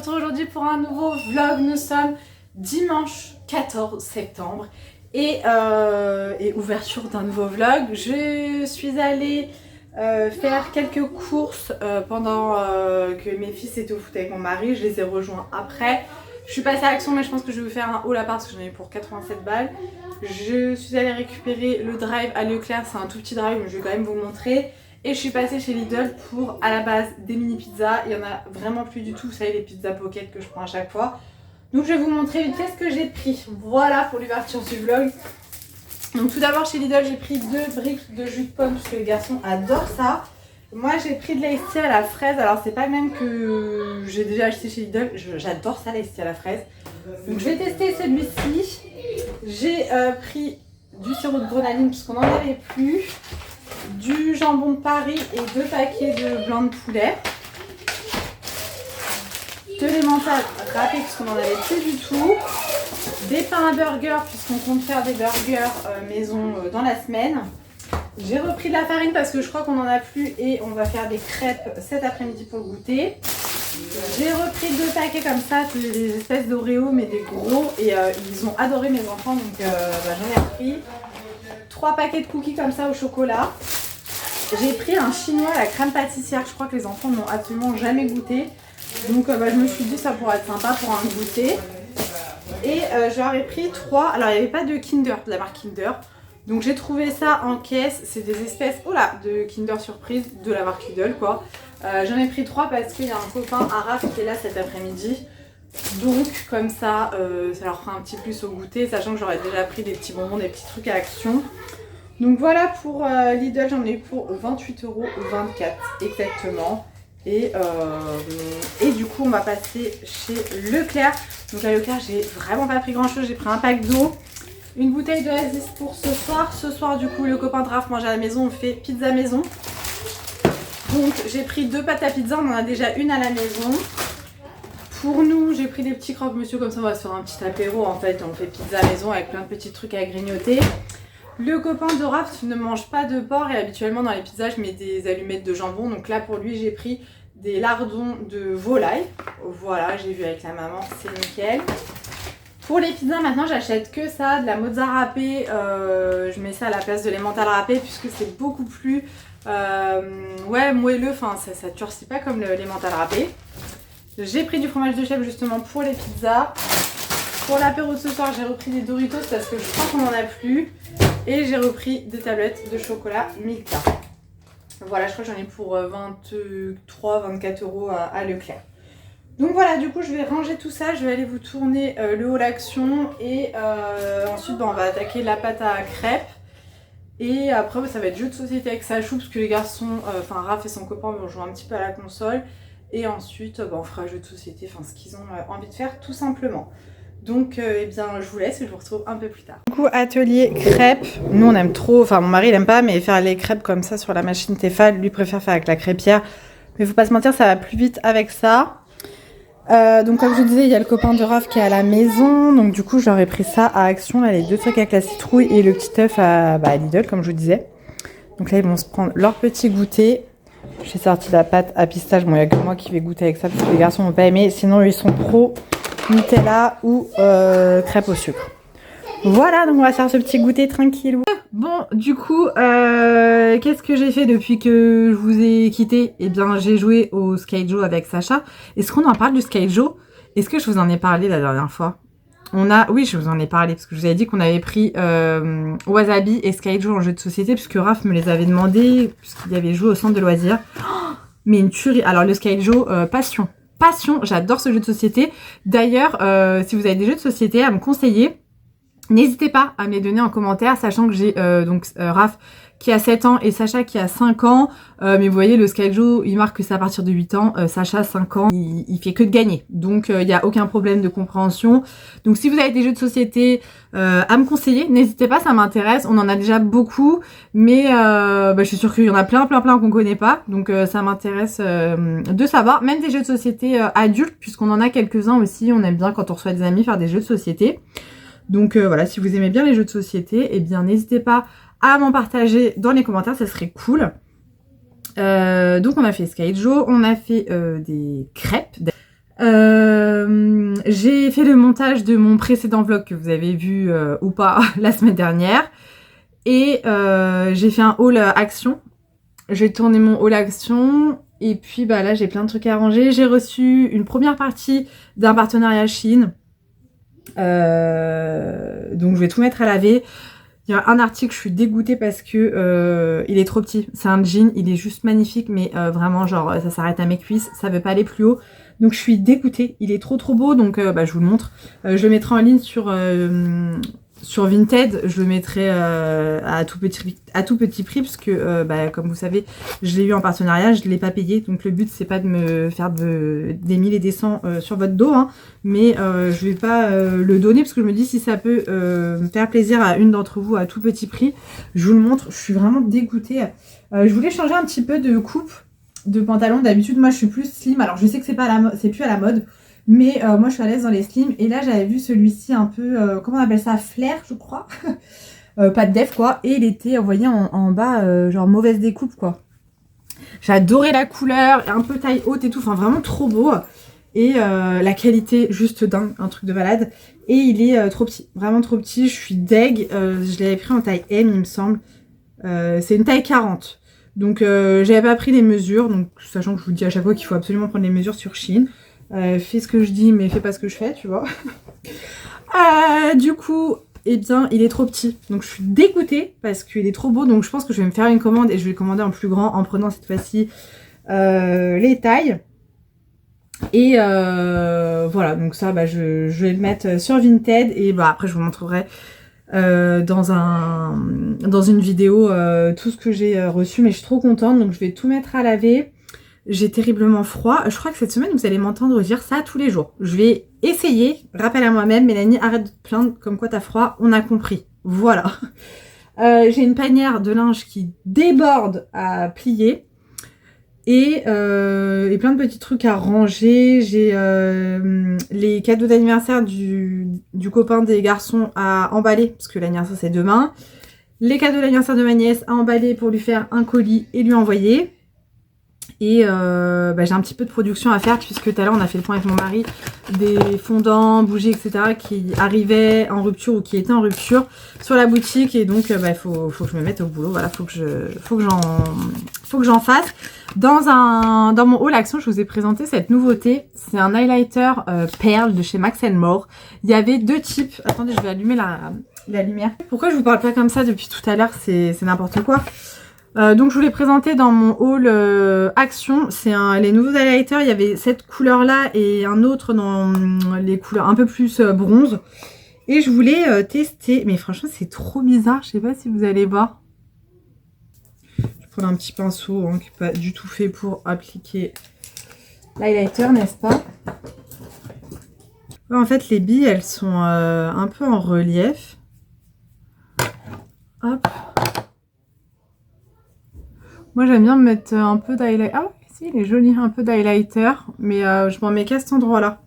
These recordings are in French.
retrouve aujourd'hui pour un nouveau vlog. Nous sommes dimanche 14 septembre et ouverture d'un nouveau vlog. Je suis allée faire quelques courses pendant que mes fils étaient au foot avec mon mari. Je les ai rejoints après. Je suis passée à Action, mais je pense que je vais vous faire un haul à part parce que j'en ai pour 87 balles. Je suis allée récupérer le drive à Leclerc, c'est un tout petit drive mais je vais quand même vous montrer. Et je suis passée chez Lidl pour à la base des mini pizzas. Il y en a vraiment plus du tout, vous savez les pizzas pocket que je prends à chaque fois. Donc je vais vous montrer vite fait ce que j'ai pris. Voilà pour l'ouverture du vlog. Donc tout d'abord chez Lidl j'ai pris 2 briques de jus de pomme parce que les garçons adorent ça. Moi j'ai pris de l'ice tea à la fraise, alors c'est pas le même que j'ai déjà acheté chez Lidl. J'adore ça, l'ice tea à la fraise. Donc je vais tester celui-ci. J'ai pris du sirop de grenadine parce qu'on n'en avait plus. Du jambon de Paris et 2 paquets de blanc de poulet. De l'emmental râpé puisqu'on n'en avait plus du tout. Des pains à burger puisqu'on compte faire des burgers maison dans la semaine. J'ai repris de la farine parce que je crois qu'on n'en a plus et on va faire des crêpes cet après-midi pour le goûter. J'ai repris 2 paquets comme ça, des espèces d'Oreo mais des gros et ils ont adoré mes enfants donc j'en ai repris. 3 paquets de cookies comme ça au chocolat. J'ai pris un chinois à la crème pâtissière, je crois que les enfants n'ont absolument jamais goûté. Donc je me suis dit ça pourrait être sympa pour un goûter. Et j'aurais pris 3, alors il n'y avait pas de Kinder, de la marque Kinder. Donc j'ai trouvé ça en caisse, c'est des espèces de Kinder Surprise de la marque Lidl quoi. J'en ai pris 3 parce qu'il y a un copain arabe qui est là cet après-midi. Donc comme ça, ça leur fera un petit plus au goûter, sachant que j'aurais déjà pris des petits bonbons, des petits trucs à Action. Donc voilà pour Lidl, j'en ai eu pour 28,24 € exactement. Et du coup on va passer chez Leclerc. Donc à Leclerc j'ai vraiment pas pris grand chose, j'ai pris un pack d'eau, une bouteille d'Oasis pour ce soir. Ce soir du coup le copain de Raph mange à la maison, on fait pizza maison. Donc j'ai pris 2 pâtes à pizza, on en a déjà une à la maison. Pour nous j'ai pris des petits croque-monsieur comme ça, on va se faire un petit apéro en fait. On fait pizza maison avec plein de petits trucs à grignoter. Le copain de Raph ne mange pas de porc et habituellement dans les pizzas je mets des allumettes de jambon. Donc là pour lui j'ai pris des lardons de volaille. Voilà, j'ai vu avec la maman, c'est nickel. Pour les pizzas maintenant j'achète que ça, de la mozza râpée. Je mets ça à la place de l'emmental râpé puisque c'est beaucoup plus moelleux, enfin ça durcit pas comme l'emmental râpé. J'ai pris du fromage de chèvre justement pour les pizzas. Pour l'apéro de ce soir j'ai repris des Doritos parce que je crois qu'on n'en a plus. Et j'ai repris des tablettes de chocolat Milka. Voilà, je crois que j'en ai pour 23-24 € à Leclerc. Donc voilà, du coup je vais ranger tout ça, je vais aller vous tourner le haul Action et ensuite on va attaquer la pâte à crêpes. Et après ça va être jeu de société avec Sachou parce que les garçons, Raph et son copain vont jouer un petit peu à la console. Et ensuite on fera jeu de société, ce qu'ils ont envie de faire tout simplement. Donc je vous laisse et je vous retrouve un peu plus tard. Du coup atelier crêpes, nous on aime trop, mon mari il aime pas mais faire les crêpes comme ça sur la machine Tefal, lui préfère faire avec la crêpière. Mais faut pas se mentir, ça va plus vite avec ça. Donc comme je vous disais, il y a le copain de Raph qui est à la maison. Donc du coup j'aurais pris ça à Action, là les 2 trucs avec la citrouille et le petit œuf à Lidl comme je vous disais. Donc là ils vont se prendre leur petit goûter. J'ai sorti la pâte à pistache, bon il n'y a que moi qui vais goûter avec ça parce que les garçons n'ont pas aimé. Sinon ils sont pro Nutella ou crêpes au sucre. Voilà, donc on va faire ce petit goûter tranquille. Bon, du coup, qu'est-ce que j'ai fait depuis que je vous ai quitté? Eh bien, j'ai joué au Skyjo avec Sacha. Est-ce qu'on en parle du Skyjo? Est-ce que je vous en ai parlé la dernière fois? Oui, je vous en ai parlé, parce que je vous avais dit qu'on avait pris Wasabi et Skyjo en jeu de société, puisque Raph me les avait demandé, puisqu'il avait joué au centre de loisirs. Oh, mais une tuerie. Alors, le Skyjo, passion, j'adore ce jeu de société. D'ailleurs, si vous avez des jeux de société à me conseiller, n'hésitez pas à me les donner en commentaire, sachant que j'ai Raph qui a 7 ans et Sacha qui a 5 ans. Mais vous voyez, le Skyjo, il marque que c'est à partir de 8 ans. Sacha, 5 ans, il fait que de gagner. Donc, il n'y a aucun problème de compréhension. Donc, si vous avez des jeux de société à me conseiller, n'hésitez pas, ça m'intéresse. On en a déjà beaucoup, mais je suis sûre qu'il y en a plein qu'on connaît pas. Donc, ça m'intéresse de savoir. Même des jeux de société adultes, puisqu'on en a quelques-uns aussi. On aime bien, quand on reçoit des amis, faire des jeux de société. Donc, voilà, si vous aimez bien les jeux de société, eh bien, n'hésitez pas à m'en partager dans les commentaires, ça serait cool. Donc on a fait Skyjo, on a fait des crêpes. j'ai fait le montage de mon précédent vlog que vous avez vu ou pas la semaine dernière. Et j'ai fait un haul action. J'ai tourné mon haul action. Et puis bah là j'ai plein de trucs à ranger. J'ai reçu une première partie d'un partenariat Shein. Donc je vais tout mettre à laver. Il y a un article, je suis dégoûtée parce que il est trop petit. C'est un jean, il est juste magnifique, mais vraiment genre ça s'arrête à mes cuisses, ça veut pas aller plus haut. Donc je suis dégoûtée, il est trop beau, donc bah, je vous le montre. Je le mettrai en ligne sur Vinted, je le mettrai à tout petit prix parce que bah, comme vous savez, je l'ai eu en partenariat, je ne l'ai pas payé. Donc le but c'est pas de me faire des 1000 et des 100 sur votre dos, hein, mais je vais pas le donner parce que je me dis si ça peut me faire plaisir à une d'entre vous à tout petit prix, je vous le montre. Je suis vraiment dégoûtée. Je voulais changer un petit peu de coupe de pantalon. D'habitude moi je suis plus slim, alors je sais que c'est plus à la mode. Mais moi je suis à l'aise dans les slims. Et là j'avais vu celui-ci un peu, comment on appelle ça, flair je crois. Pas de def quoi. Et il était, vous voyez en bas, genre mauvaise découpe quoi. J'ai adoré la couleur, un peu taille haute et tout. Enfin vraiment trop beau. Et la qualité juste dingue, un truc de malade. Et il est trop petit, vraiment trop petit. Je suis deg. Je l'avais pris en taille M il me semble. C'est une taille 40. Donc j'avais pas pris les mesures. Donc sachant que je vous dis à chaque fois qu'il faut absolument prendre les mesures sur Shein. Fais ce que je dis mais fais pas ce que je fais, tu vois. Du coup, eh bien, il est trop petit. Donc je suis dégoûtée parce qu'il est trop beau. Donc je pense que je vais me faire une commande et je vais commander en plus grand en prenant cette fois-ci les tailles. Et voilà, donc ça, bah, je vais le mettre sur Vinted. Et bah, après, je vous montrerai dans une vidéo tout ce que j'ai reçu. Mais je suis trop contente. Donc je vais tout mettre à laver. J'ai terriblement froid. Je crois que cette semaine, vous allez m'entendre dire ça tous les jours. Je vais essayer. Rappel à moi-même, Mélanie, arrête de te plaindre comme quoi t'as froid. On a compris. Voilà. J'ai une panière de linge qui déborde à plier. Et plein de petits trucs à ranger. J'ai les cadeaux d'anniversaire du copain des garçons à emballer. Parce que l'anniversaire, c'est demain. Les cadeaux d'anniversaire de ma nièce à emballer pour lui faire un colis et lui envoyer. Et bah, j'ai un petit peu de production à faire puisque tout à l'heure on a fait le point avec mon mari des fondants, bougies, etc. qui arrivaient en rupture ou qui étaient en rupture sur la boutique. Et donc bah, faut que je me mette au boulot. Voilà, faut que j'en fasse. Dans mon haul action, je vous ai présenté cette nouveauté. C'est un highlighter perle de chez Max More. Il y avait deux types. Attendez, je vais allumer la lumière. Pourquoi je vous parle pas comme ça depuis tout à l'heure? C'est n'importe quoi. Donc je vous l'ai présenté dans mon haul action, c'est les nouveaux highlighters. Il y avait cette couleur là et un autre dans les couleurs un peu plus bronze. Et je voulais tester, mais franchement c'est trop bizarre, je sais pas si vous allez voir. Je vais prendre un petit pinceau hein, qui n'est pas du tout fait pour appliquer l'highlighter, n'est-ce pas? En fait les billes elles sont un peu en relief. Hop. Moi j'aime bien me mettre un peu d'highlighter. Ah si, il est joli, un peu d'highlighter. Mais je m'en mets qu'à cet endroit-là.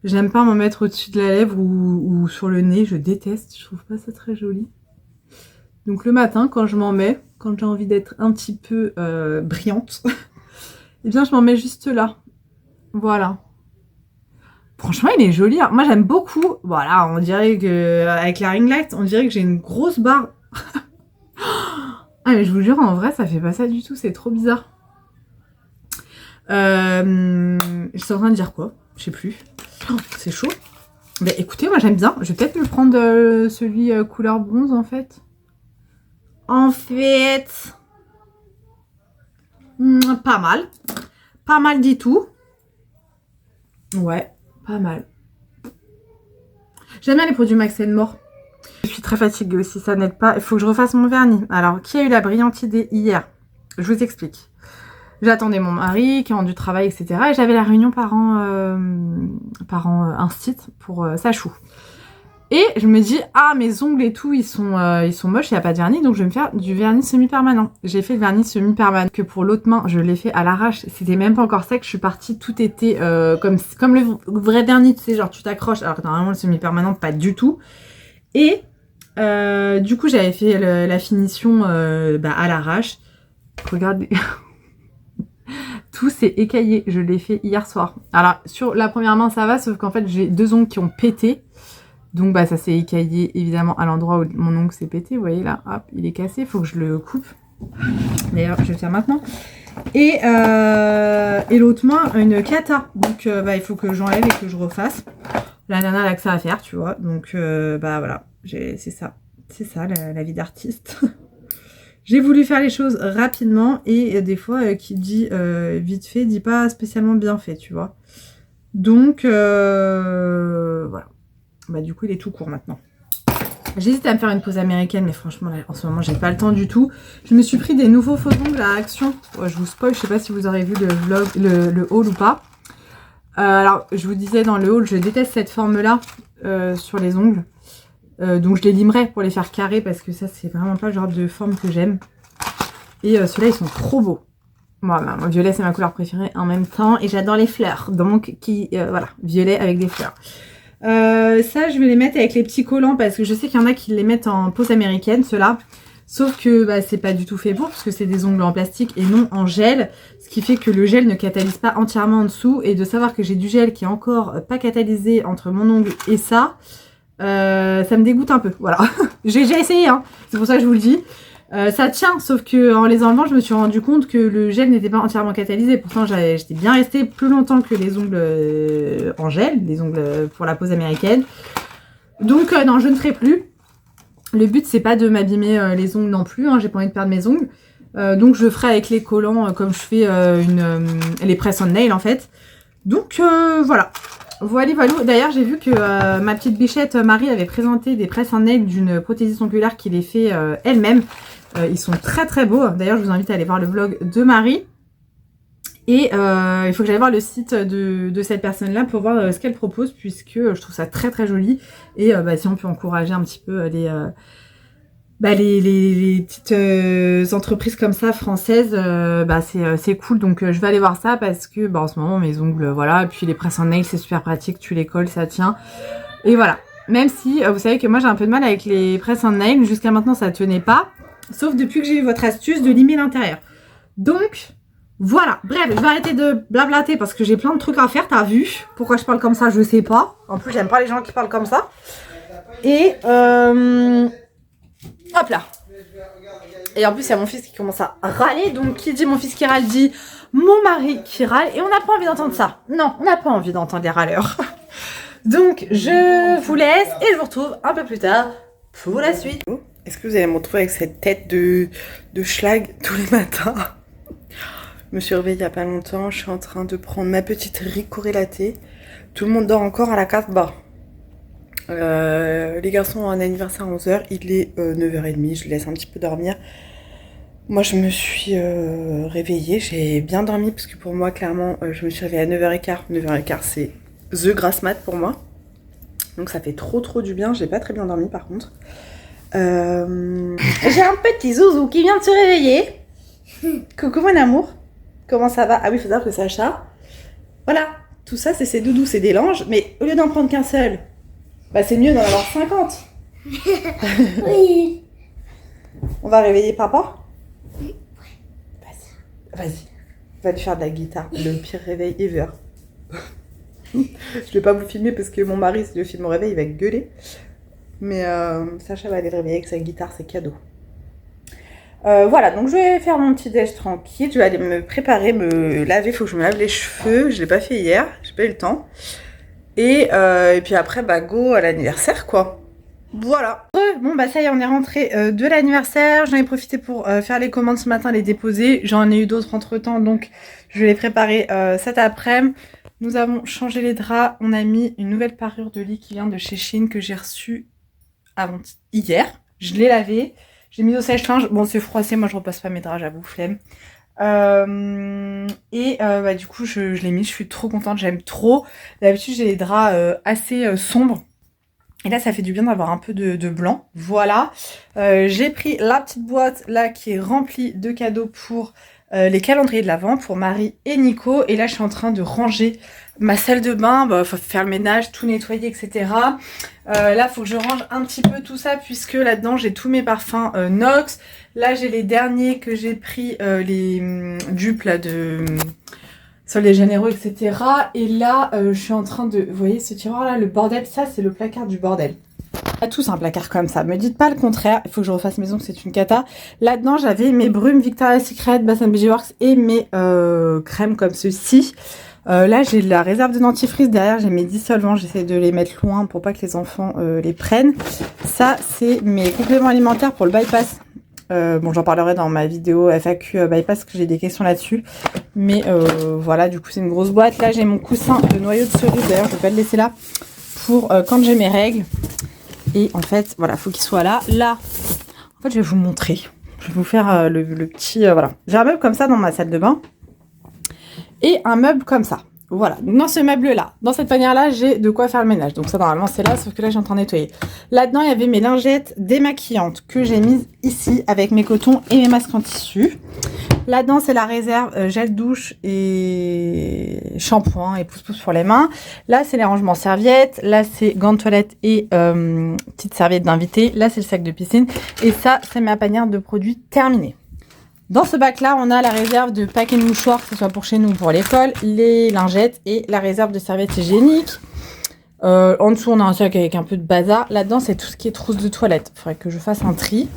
J'aime pas m'en mettre au-dessus de la lèvre ou sur le nez. Je déteste, je trouve pas ça très joli. Donc le matin, quand je m'en mets, quand j'ai envie d'être un petit peu brillante, eh bien je m'en mets juste là. Voilà. Franchement, il est joli. Hein. Moi j'aime beaucoup. Voilà, on dirait que avec la ring light, on dirait que j'ai une grosse barre. Ah mais je vous jure, en vrai, ça fait pas ça du tout, c'est trop bizarre. Je suis en train de dire quoi? Je sais plus. Oh, c'est chaud. Bah écoutez, moi j'aime bien. Je vais peut-être me prendre celui couleur bronze en fait. Pas mal. Pas mal du tout. Ouais, pas mal. J'aime bien les produits Max More. Je suis très fatiguée aussi, ça n'aide pas. Il faut que je refasse mon vernis. Alors, qui a eu la brillante idée hier? Je vous explique. J'attendais mon mari qui rentre du travail, etc. Et j'avais la réunion parents instit pour sa chou. Et je me dis, ah, mes ongles et tout, ils sont moches, il n'y a pas de vernis, donc je vais me faire du vernis semi-permanent. J'ai fait le vernis semi-permanent que pour l'autre main, je l'ai fait à l'arrache. C'était même pas encore sec, je suis partie, tout était comme le vrai vernis, tu sais, genre tu t'accroches. Alors que normalement, le semi-permanent, pas du tout. Et du coup, j'avais fait la finition à l'arrache. Regardez. tout s'est écaillé. Je l'ai fait hier soir. Alors, sur la première main, ça va, sauf qu'en fait, j'ai 2 ongles qui ont pété. Donc, bah, ça s'est écaillé, évidemment, à l'endroit où mon ongle s'est pété. Vous voyez, là, hop, il est cassé. Il faut que je le coupe. D'ailleurs, je vais le faire maintenant. Et l'autre main, une cata. Donc, bah, il faut que j'enlève et que je refasse. La nana, elle a que ça à faire, tu vois. Donc, bah, voilà. C'est ça. C'est ça, la vie d'artiste. J'ai voulu faire les choses rapidement et des fois, qui dit vite fait, dit pas spécialement bien fait, tu vois. Donc, voilà. Bah, du coup, il est tout court maintenant. J'hésite à me faire une pause américaine, mais franchement, là, en ce moment, j'ai pas le temps du tout. Je me suis pris des nouveaux faux ongles à Action. Ouais, je vous spoil, je sais pas si vous aurez vu le vlog, le haul ou pas. Alors, je vous disais dans le haul, je déteste cette forme-là sur les ongles. Donc je les limerai pour les faire carrés parce que ça c'est vraiment pas le genre de forme que j'aime. Et ceux-là ils sont trop beaux. Moi, mon violet c'est ma couleur préférée en même temps et j'adore les fleurs. Donc voilà, violet avec des fleurs. Ça je vais les mettre avec les petits collants parce que je sais qu'il y en a qui les mettent en pose américaine ceux-là. Sauf que bah, c'est pas du tout fait pour parce que c'est des ongles en plastique et non en gel. Ce qui fait que le gel ne catalyse pas entièrement en dessous. Et de savoir que j'ai du gel qui est encore pas catalysé entre mon ongle et ça... ça me dégoûte un peu, voilà. J'ai déjà essayé, hein. C'est pour ça que je vous le dis. Ça tient, sauf que en les enlevant, je me suis rendu compte que le gel n'était pas entièrement catalysé. Pourtant, j'étais bien restée plus longtemps que les ongles en gel, les ongles pour la pose américaine. Donc, non, je ne ferai plus. Le but, c'est pas de m'abîmer les ongles non plus, hein. J'ai pas envie de perdre mes ongles. Donc, je ferai avec les collants comme je fais les press on nail en fait. Donc, voilà. Voilà. D'ailleurs, j'ai vu que ma petite bichette Marie avait présenté des presses en nail d'une prothésiste oculaire qui les fait elle-même. Ils sont très très beaux. D'ailleurs, je vous invite à aller voir le vlog de Marie. Et il faut que j'aille voir le site de cette personne-là pour voir ce qu'elle propose, puisque je trouve ça très très joli. Et bah, si on peut encourager un petit peu les petites entreprises comme ça françaises, bah c'est cool. Donc je vais aller voir ça parce que bah, en ce moment mes ongles, voilà. Et puis les presses en nail c'est super pratique, tu les colles, ça tient. Et voilà. Même si vous savez que moi j'ai un peu de mal avec les presses en nail, jusqu'à maintenant ça tenait pas. Sauf depuis que j'ai eu votre astuce de limer l'intérieur. Donc voilà. Bref, je vais arrêter de blablater parce que j'ai plein de trucs à faire, t'as vu. Pourquoi je parle comme ça, je sais pas. En plus j'aime pas les gens qui parlent comme ça. Et hop là. Et en plus, il y a mon fils qui commence à râler. Donc, qui dit mon fils qui râle dit mon mari qui râle. Et on n'a pas envie d'entendre ça. Non, on n'a pas envie d'entendre les râleurs. Donc, je vous laisse et je vous retrouve un peu plus tard pour la suite. Est-ce que vous allez me retrouver avec cette tête de schlag tous les matins? Je me suis réveillée il n'y a pas longtemps. Je suis en train de prendre ma petite ricoré latte. Tout le monde dort encore à la Casbah. Les garçons ont un anniversaire à 11h, il est 9h30, je les laisse un petit peu dormir. Moi je me suis réveillée, j'ai bien dormi parce que pour moi clairement je me suis réveillée à 9h15. 9h15 c'est the grasse mat pour moi. Donc ça fait trop du bien, j'ai pas très bien dormi par contre. J'ai un petit zouzou qui vient de se réveiller. Coucou mon amour, comment ça va? Ah oui, il faut savoir que Sacha, voilà, tout ça c'est ses doudous, c'est des langes, mais au lieu d'en prendre qu'un seul, bah c'est mieux d'en avoir 50. Oui. On va réveiller papa? Vas-y. Va lui faire de la guitare. Le pire réveil ever. Je vais pas vous filmer parce que mon mari, si le film au réveil, il va gueuler. Mais Sacha va aller le réveiller avec sa guitare, c'est cadeau. Voilà, donc je vais faire mon petit déj tranquille. Je vais aller me préparer, me laver. Il faut que je me lave les cheveux. Je l'ai pas fait hier. J'ai pas eu le temps. Et puis après, bah go à l'anniversaire, quoi. Voilà. Bon, bah ça y est, on est rentré de l'anniversaire. J'en ai profité pour faire les commandes ce matin, les déposer. J'en ai eu d'autres entre-temps, donc je vais les préparer cet après-midi. Nous avons changé les draps. On a mis une nouvelle parure de lit qui vient de chez Shein que j'ai reçue hier. Je l'ai lavé. J'ai mis au sèche-linge. Bon, c'est froissé. Moi, je repasse pas mes draps, j'avoue, flemme. Bah, du coup je l'ai mis, je suis trop contente, j'aime trop. D'habitude j'ai des draps assez sombres et là ça fait du bien d'avoir un peu de blanc. Voilà, j'ai pris la petite boîte là qui est remplie de cadeaux pour les calendriers de l'Avent pour Marie et Nico. Et là je suis en train de ranger ma salle de bain, bah, faut faire le ménage, tout nettoyer, etc. Là faut que je range un petit peu tout ça puisque là-dedans j'ai tous mes parfums Nox. Là j'ai les derniers que j'ai pris, les dupes là soldes généraux, etc. Et là, je suis en train de... Vous voyez ce tiroir là, le bordel, ça c'est le placard du bordel. À tous un placard comme ça, me dites pas le contraire, il faut que je refasse mes ongles, c'est une cata. Là-dedans, j'avais mes brumes Victoria's Secret, Bath & Body Works et mes crèmes comme ceci. Là, j'ai la réserve de dentifrice. Derrière, j'ai mes dissolvants. J'essaie de les mettre loin pour pas que les enfants les prennent. Ça, c'est mes compléments alimentaires pour le bypass. Bon, j'en parlerai dans ma vidéo FAQ bypass parce que j'ai des questions là-dessus. Mais voilà, du coup, c'est une grosse boîte. Là, j'ai mon coussin de noyau de cerise. D'ailleurs, je vais pas le laisser là pour quand j'ai mes règles. Et en fait, voilà, faut qu'il soit là. Là, en fait, je vais vous montrer. Je vais vous faire le petit... voilà. J'ai un meuble comme ça dans ma salle de bain. Et un meuble comme ça. Voilà. Donc, dans ce meuble-là, dans cette panière-là, j'ai de quoi faire le ménage. Donc ça, normalement, c'est là, sauf que là, je suis en train de nettoyer. Là-dedans, il y avait mes lingettes démaquillantes que j'ai mises ici avec mes cotons et mes masques en tissu. Là-dedans, c'est la réserve gel douche et shampoing et pousse-pousse pour les mains. Là, c'est les rangements serviettes. Là, c'est gants de toilette et petite serviette d'invité. Là, c'est le sac de piscine. Et ça, c'est ma panière de produits terminée. Dans ce bac-là, on a la réserve de paquets de mouchoirs, que ce soit pour chez nous ou pour l'école, les lingettes et la réserve de serviettes hygiéniques. En dessous, on a un sac avec un peu de bazar. Là-dedans, c'est tout ce qui est trousse de toilette. Il faudrait que je fasse un tri.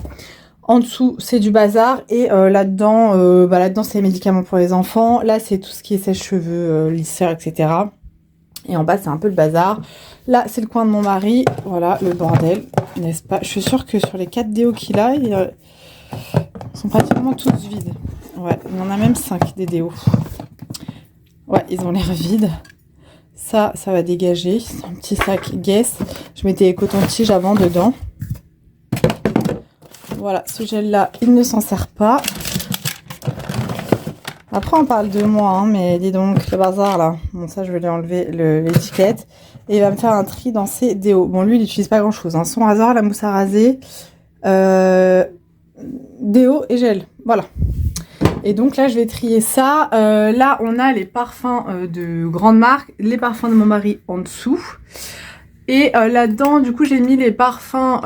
En dessous, c'est du bazar. Et là-dedans, là-dedans, c'est les médicaments pour les enfants. Là, c'est tout ce qui est sèche-cheveux, lisseur, etc. Et en bas, c'est un peu le bazar. Là, c'est le coin de mon mari. Voilà, le bordel, n'est-ce pas? Je suis sûre que sur les 4 déos qu'il a, ils sont pratiquement tous vides. Ouais, il y en a même 5 des déos. Ouais, ils ont l'air vides. Ça va dégager. C'est un petit sac Guess. Je mettais les cotons-tiges avant dedans. Voilà, ce gel-là, il ne s'en sert pas. Après, on parle de moi, hein, mais dis donc, le bazar, là. Bon, ça, je vais lui enlever l'étiquette. Et il va me faire un tri dans ses déos. Bon, lui, il n'utilise pas grand-chose. Hein. Son rasoir, la mousse à raser, déo et gel. Voilà. Et donc là, je vais trier ça. Là, on a les parfums de grande marque, les parfums de mon mari en dessous. Et là-dedans, du coup, j'ai mis les parfums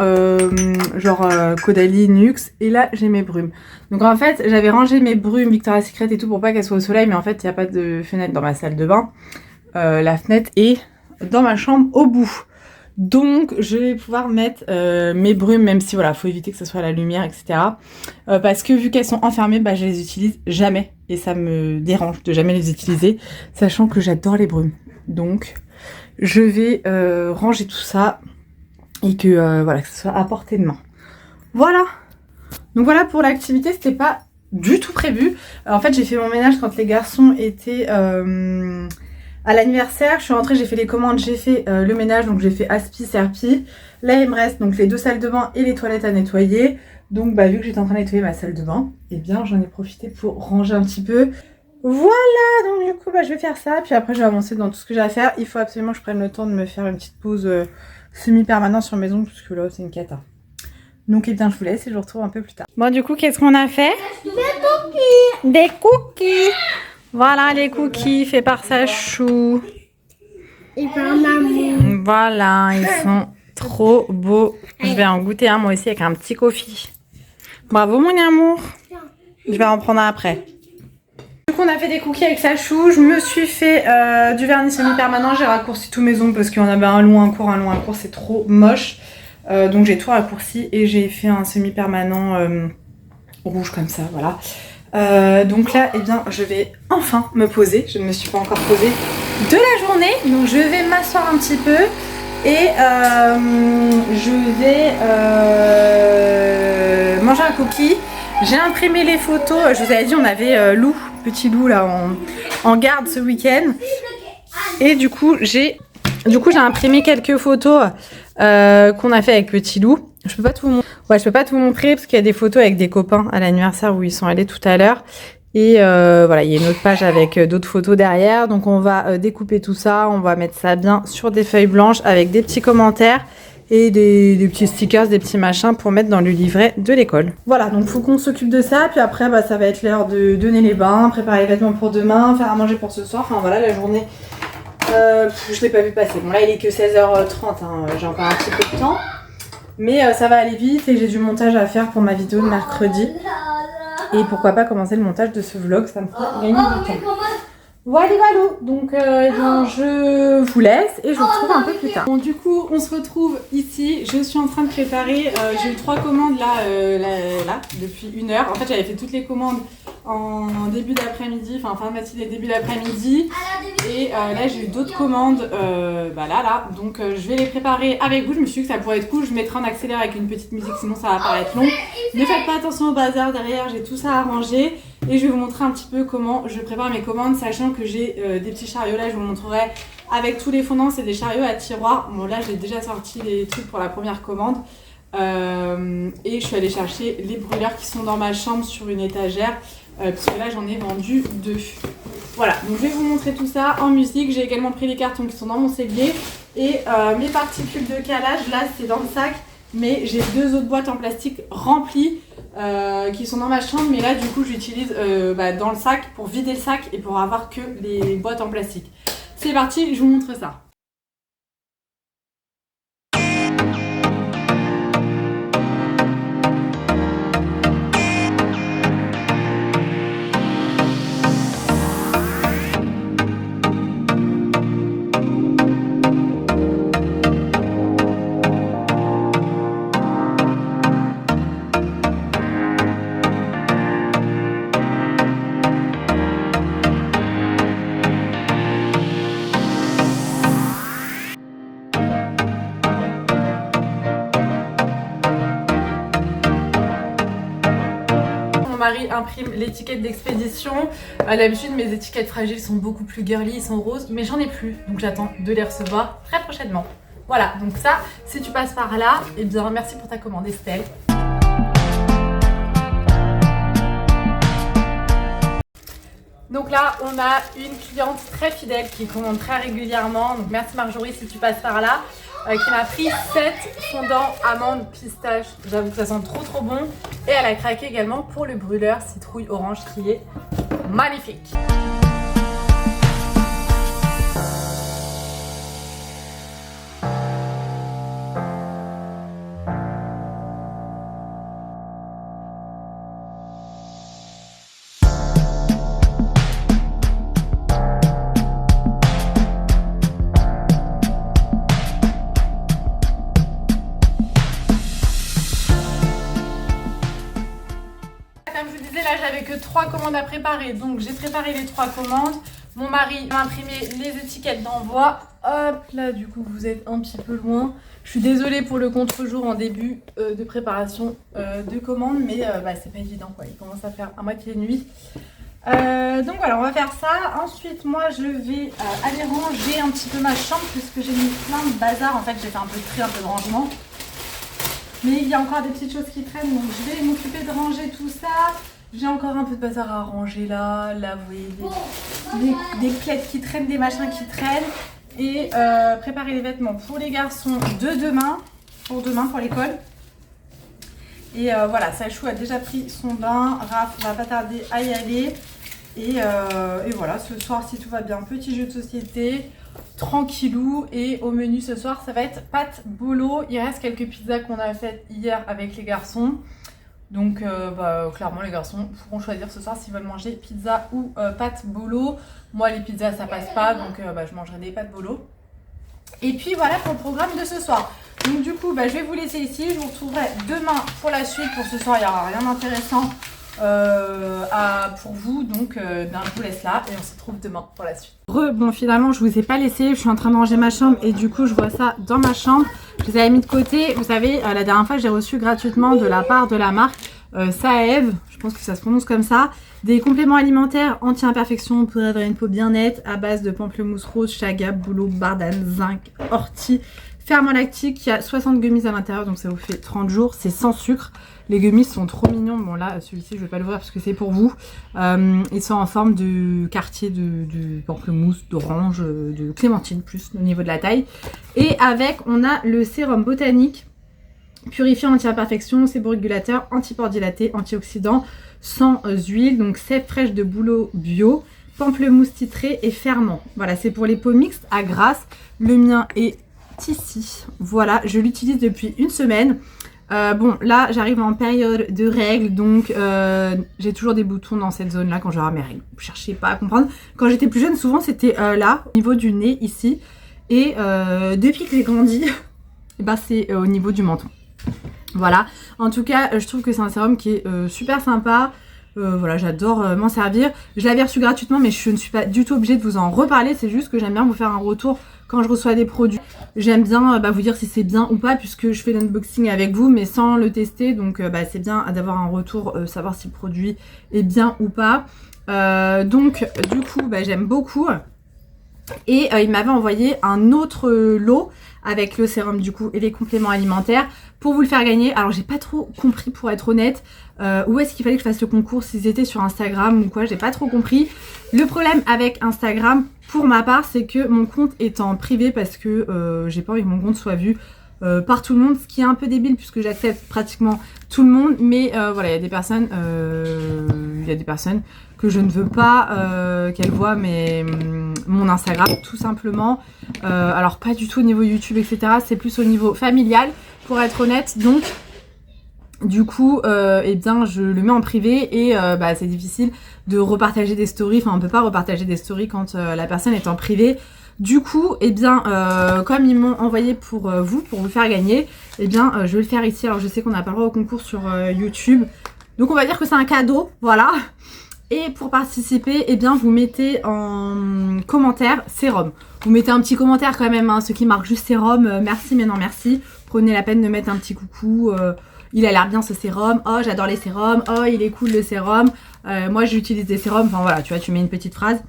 genre Caudalie, Nuxe. Et là, j'ai mes brumes. Donc en fait, j'avais rangé mes brumes Victoria's Secret et tout pour pas qu'elles soient au soleil. Mais en fait, il n'y a pas de fenêtre dans ma salle de bain. La fenêtre est dans ma chambre au bout. Donc, je vais pouvoir mettre mes brumes, même si, voilà, faut éviter que ce soit à la lumière, etc. Parce que vu qu'elles sont enfermées, bah, je les utilise jamais. Et ça me dérange de jamais les utiliser, sachant que j'adore les brumes. Donc, je vais ranger tout ça et que, voilà, que ce soit à portée de main. Voilà. Donc, voilà pour l'activité, c'était pas du tout prévu. En fait, j'ai fait mon ménage quand les garçons étaient... à l'anniversaire, je suis rentrée, j'ai fait les commandes, j'ai fait le ménage, donc j'ai fait aspi, serpi. Là, il me reste donc les 2 salles de bain et les toilettes à nettoyer. Donc, bah, vu que j'étais en train de nettoyer ma salle de bain, eh bien, j'en ai profité pour ranger un petit peu. Voilà, donc du coup, bah, je vais faire ça. Puis après, je vais avancer dans tout ce que j'ai à faire. Il faut absolument que je prenne le temps de me faire une petite pause semi-permanente sur mes ongles, parce que là, c'est une cata. Donc, eh bien, je vous laisse et je vous retrouve un peu plus tard. Bon, du coup, qu'est-ce qu'on a fait? Des cookies. Des cookies. Voilà les cookies faits par Sachou. Et par maman. Voilà, ils sont trop beaux. Je vais en goûter un moi aussi avec un petit coffee. Bravo mon amour. Je vais en prendre un après. Du coup on a fait des cookies avec Sachou. Je me suis fait du vernis semi-permanent. J'ai raccourci tous mes ongles parce qu'il y en avait un long, un court, un long, un court. C'est trop moche. Donc j'ai tout raccourci et j'ai fait un semi-permanent rouge comme ça, voilà. Donc là, eh bien, je vais enfin me poser. Je ne me suis pas encore posée de la journée. Donc je vais m'asseoir un petit peu. Et je vais manger un cookie. J'ai imprimé les photos. Je vous avais dit, on avait Lou, petit Lou là en garde ce week-end. Et du coup, j'ai imprimé quelques photos qu'on a fait avec petit Lou. Je peux pas tout vous montrer. Ouais, je peux pas tout vous montrer parce qu'il y a des photos avec des copains à l'anniversaire où ils sont allés tout à l'heure. Et voilà, il y a une autre page avec d'autres photos derrière. Donc on va découper tout ça, on va mettre ça bien sur des feuilles blanches avec des petits commentaires et des petits stickers, des petits machins pour mettre dans le livret de l'école. Voilà, donc faut qu'on s'occupe de ça. Puis après, bah, ça va être l'heure de donner les bains, préparer les vêtements pour demain, faire à manger pour ce soir. Enfin voilà, la journée, je l'ai pas vu passer. Bon là, il est que 16h30, hein. J'ai encore un petit peu de temps. Mais ça va aller vite et j'ai du montage à faire pour ma vidéo de mercredi. Et pourquoi pas commencer le montage de ce vlog, ça me fera gagner du temps. Voilà, donc je vous laisse et je vous retrouve un peu plus tard. Bon, du coup, on se retrouve ici. Je suis en train de préparer. J'ai eu 3 commandes là, depuis 1 heure. En fait, j'avais fait toutes les commandes en début d'après-midi, enfin fin de matinée, début d'après-midi. Et là, j'ai eu d'autres commandes là. Donc, je vais les préparer avec vous. Je me suis dit que ça pourrait être cool. Je mettrai en accéléré avec une petite musique, sinon ça va paraître long. Ne faites pas attention au bazar derrière, j'ai tout ça arrangé. Et je vais vous montrer un petit peu comment je prépare mes commandes, sachant que j'ai des petits chariots là, je vous montrerai avec tous les fondants, c'est des chariots à tiroir. Bon là j'ai déjà sorti les trucs pour la première commande et je suis allée chercher les brûleurs qui sont dans ma chambre sur une étagère parce que là j'en ai vendu 2. Voilà, donc je vais vous montrer tout ça en musique. J'ai également pris les cartons qui sont dans mon cellier et mes particules de calage, là c'est dans le sac, mais j'ai 2 autres boîtes en plastique remplies qui sont dans ma chambre, mais là du coup j'utilise dans le sac pour vider le sac et pour avoir que les boîtes en plastique. C'est parti, je vous montre ça. Mon mari imprime l'étiquette d'expédition. À l'habitude, mes étiquettes fragiles sont beaucoup plus girly, ils sont roses, mais j'en ai plus, donc j'attends de les recevoir très prochainement. Voilà, donc ça, si tu passes par là, eh bien merci pour ta commande Estelle. Donc là, on a une cliente très fidèle qui commande très régulièrement. Donc merci Marjorie si tu passes par là. Qui m'a pris 7 fondants amandes pistache. J'avoue que ça sent trop bon. Et elle a craqué également pour le brûleur citrouille orange qui est magnifique. Comme je vous disais, là j'avais que 3 commandes à préparer, donc j'ai préparé les 3 commandes. Mon mari m'a imprimé les étiquettes d'envoi. Hop là, du coup vous êtes un petit peu loin. Je suis désolée pour le contre-jour en début de préparation de commande, mais c'est pas évident quoi, il commence à faire à moitié nuit. Donc voilà, on va faire ça. Ensuite moi je vais aller ranger un petit peu ma chambre puisque j'ai mis plein de bazar. En fait j'ai fait un peu de tri, un peu de rangement. Mais il y a encore des petites choses qui traînent, donc je vais m'occuper de ranger tout ça. J'ai encore un peu de bazar à ranger là, vous voyez, des plaids qui traînent, des machins qui traînent. Et préparer les vêtements pour les garçons de demain, pour l'école. Et voilà, Sachou a déjà pris son bain, Raph va pas tarder à y aller. Et voilà, ce soir si tout va bien, petit jeu de société. Tranquillou, et au menu ce soir ça va être pâtes bolo. Il reste quelques pizzas qu'on a faites hier avec les garçons, donc clairement les garçons pourront choisir ce soir s'ils veulent manger pizza ou pâtes bolo. Moi les pizzas ça passe pas, donc je mangerai des pâtes bolo. Et puis voilà pour le programme de ce soir. Donc du coup je vais vous laisser ici, je vous retrouverai demain pour la suite. Pour ce soir il n'y aura rien d'intéressant pour vous, donc je vous laisse là et on se retrouve demain pour la suite. Bon, finalement je vous ai pas laissé, je suis en train de ranger ma chambre et du coup je vois ça dans ma chambre. Je les avais mis de côté, vous savez la dernière fois j'ai reçu gratuitement de la part de la marque Saev, je pense que ça se prononce comme ça, des compléments alimentaires anti-imperfection pour avoir une peau bien nette à base de pamplemousse rose, chaga, bouleau, bardane, zinc, ortie, ferment lactique. Il y a 60 gummies à l'intérieur, donc ça vous fait 30 jours, c'est sans sucre. Les gummies sont trop mignons. Bon là, celui-ci, je vais pas l'ouvrir parce que c'est pour vous. Ils sont en forme de quartier de pamplemousse, d'orange, de clémentine plus au niveau de la taille. Et avec, on a le sérum botanique purifiant anti-imperfection, séborégulateur, antipore dilaté, antioxydant, sans huile. Donc sève fraîche de bouleau bio, pamplemousse titré et ferment. Voilà, c'est pour les peaux mixtes à grasse. Le mien est ici. Voilà, je l'utilise depuis une semaine. Bon, là, j'arrive en période de règles, donc j'ai toujours des boutons dans cette zone-là quand j'aurai mes règles. Cherchez pas à comprendre. Quand j'étais plus jeune, souvent, c'était là, au niveau du nez, ici. Et depuis que j'ai grandi, bah, c'est au niveau du menton. Voilà. En tout cas, je trouve que c'est un sérum qui est super sympa. Voilà, j'adore m'en servir. Je l'avais reçu gratuitement, mais je ne suis pas du tout obligée de vous en reparler. C'est juste que j'aime bien vous faire un retour quand je reçois des produits. J'aime bien vous dire si c'est bien ou pas, puisque je fais l'unboxing avec vous, mais sans le tester. Donc c'est bien d'avoir un retour, savoir si le produit est bien ou pas. Donc du coup, j'aime beaucoup. Et il m'avait envoyé un autre lot avec le sérum du coup et les compléments alimentaires pour vous le faire gagner. Alors j'ai pas trop compris, pour être honnête, où est-ce qu'il fallait que je fasse le concours, s'ils étaient sur Instagram ou quoi, j'ai pas trop compris. Le problème avec Instagram pour ma part, c'est que mon compte est en privé parce que j'ai pas envie que mon compte soit vu par tout le monde, ce qui est un peu débile puisque j'accepte pratiquement tout le monde, mais voilà, il y a des personnes que je ne veux pas qu'elles voient mon Instagram tout simplement. Alors pas du tout au niveau YouTube etc, c'est plus au niveau familial pour être honnête. Donc du coup eh bien je le mets en privé et c'est difficile de repartager des stories. Enfin on peut pas repartager des stories quand la personne est en privé. Du coup, eh bien, comme ils m'ont envoyé pour vous faire gagner, eh bien, je vais le faire ici. Alors, je sais qu'on n'a pas le droit au concours sur YouTube. Donc, on va dire que c'est un cadeau, voilà. Et pour participer, eh bien, vous mettez en commentaire sérum. Vous mettez un petit commentaire quand même, hein, ceux qui marquent juste sérum, merci, mais non merci. Prenez la peine de mettre un petit coucou. Il a l'air bien ce sérum. Oh, j'adore les sérums. Oh, il est cool le sérum. Moi, j'utilise des sérums. Enfin, voilà, tu vois, tu mets une petite phrase.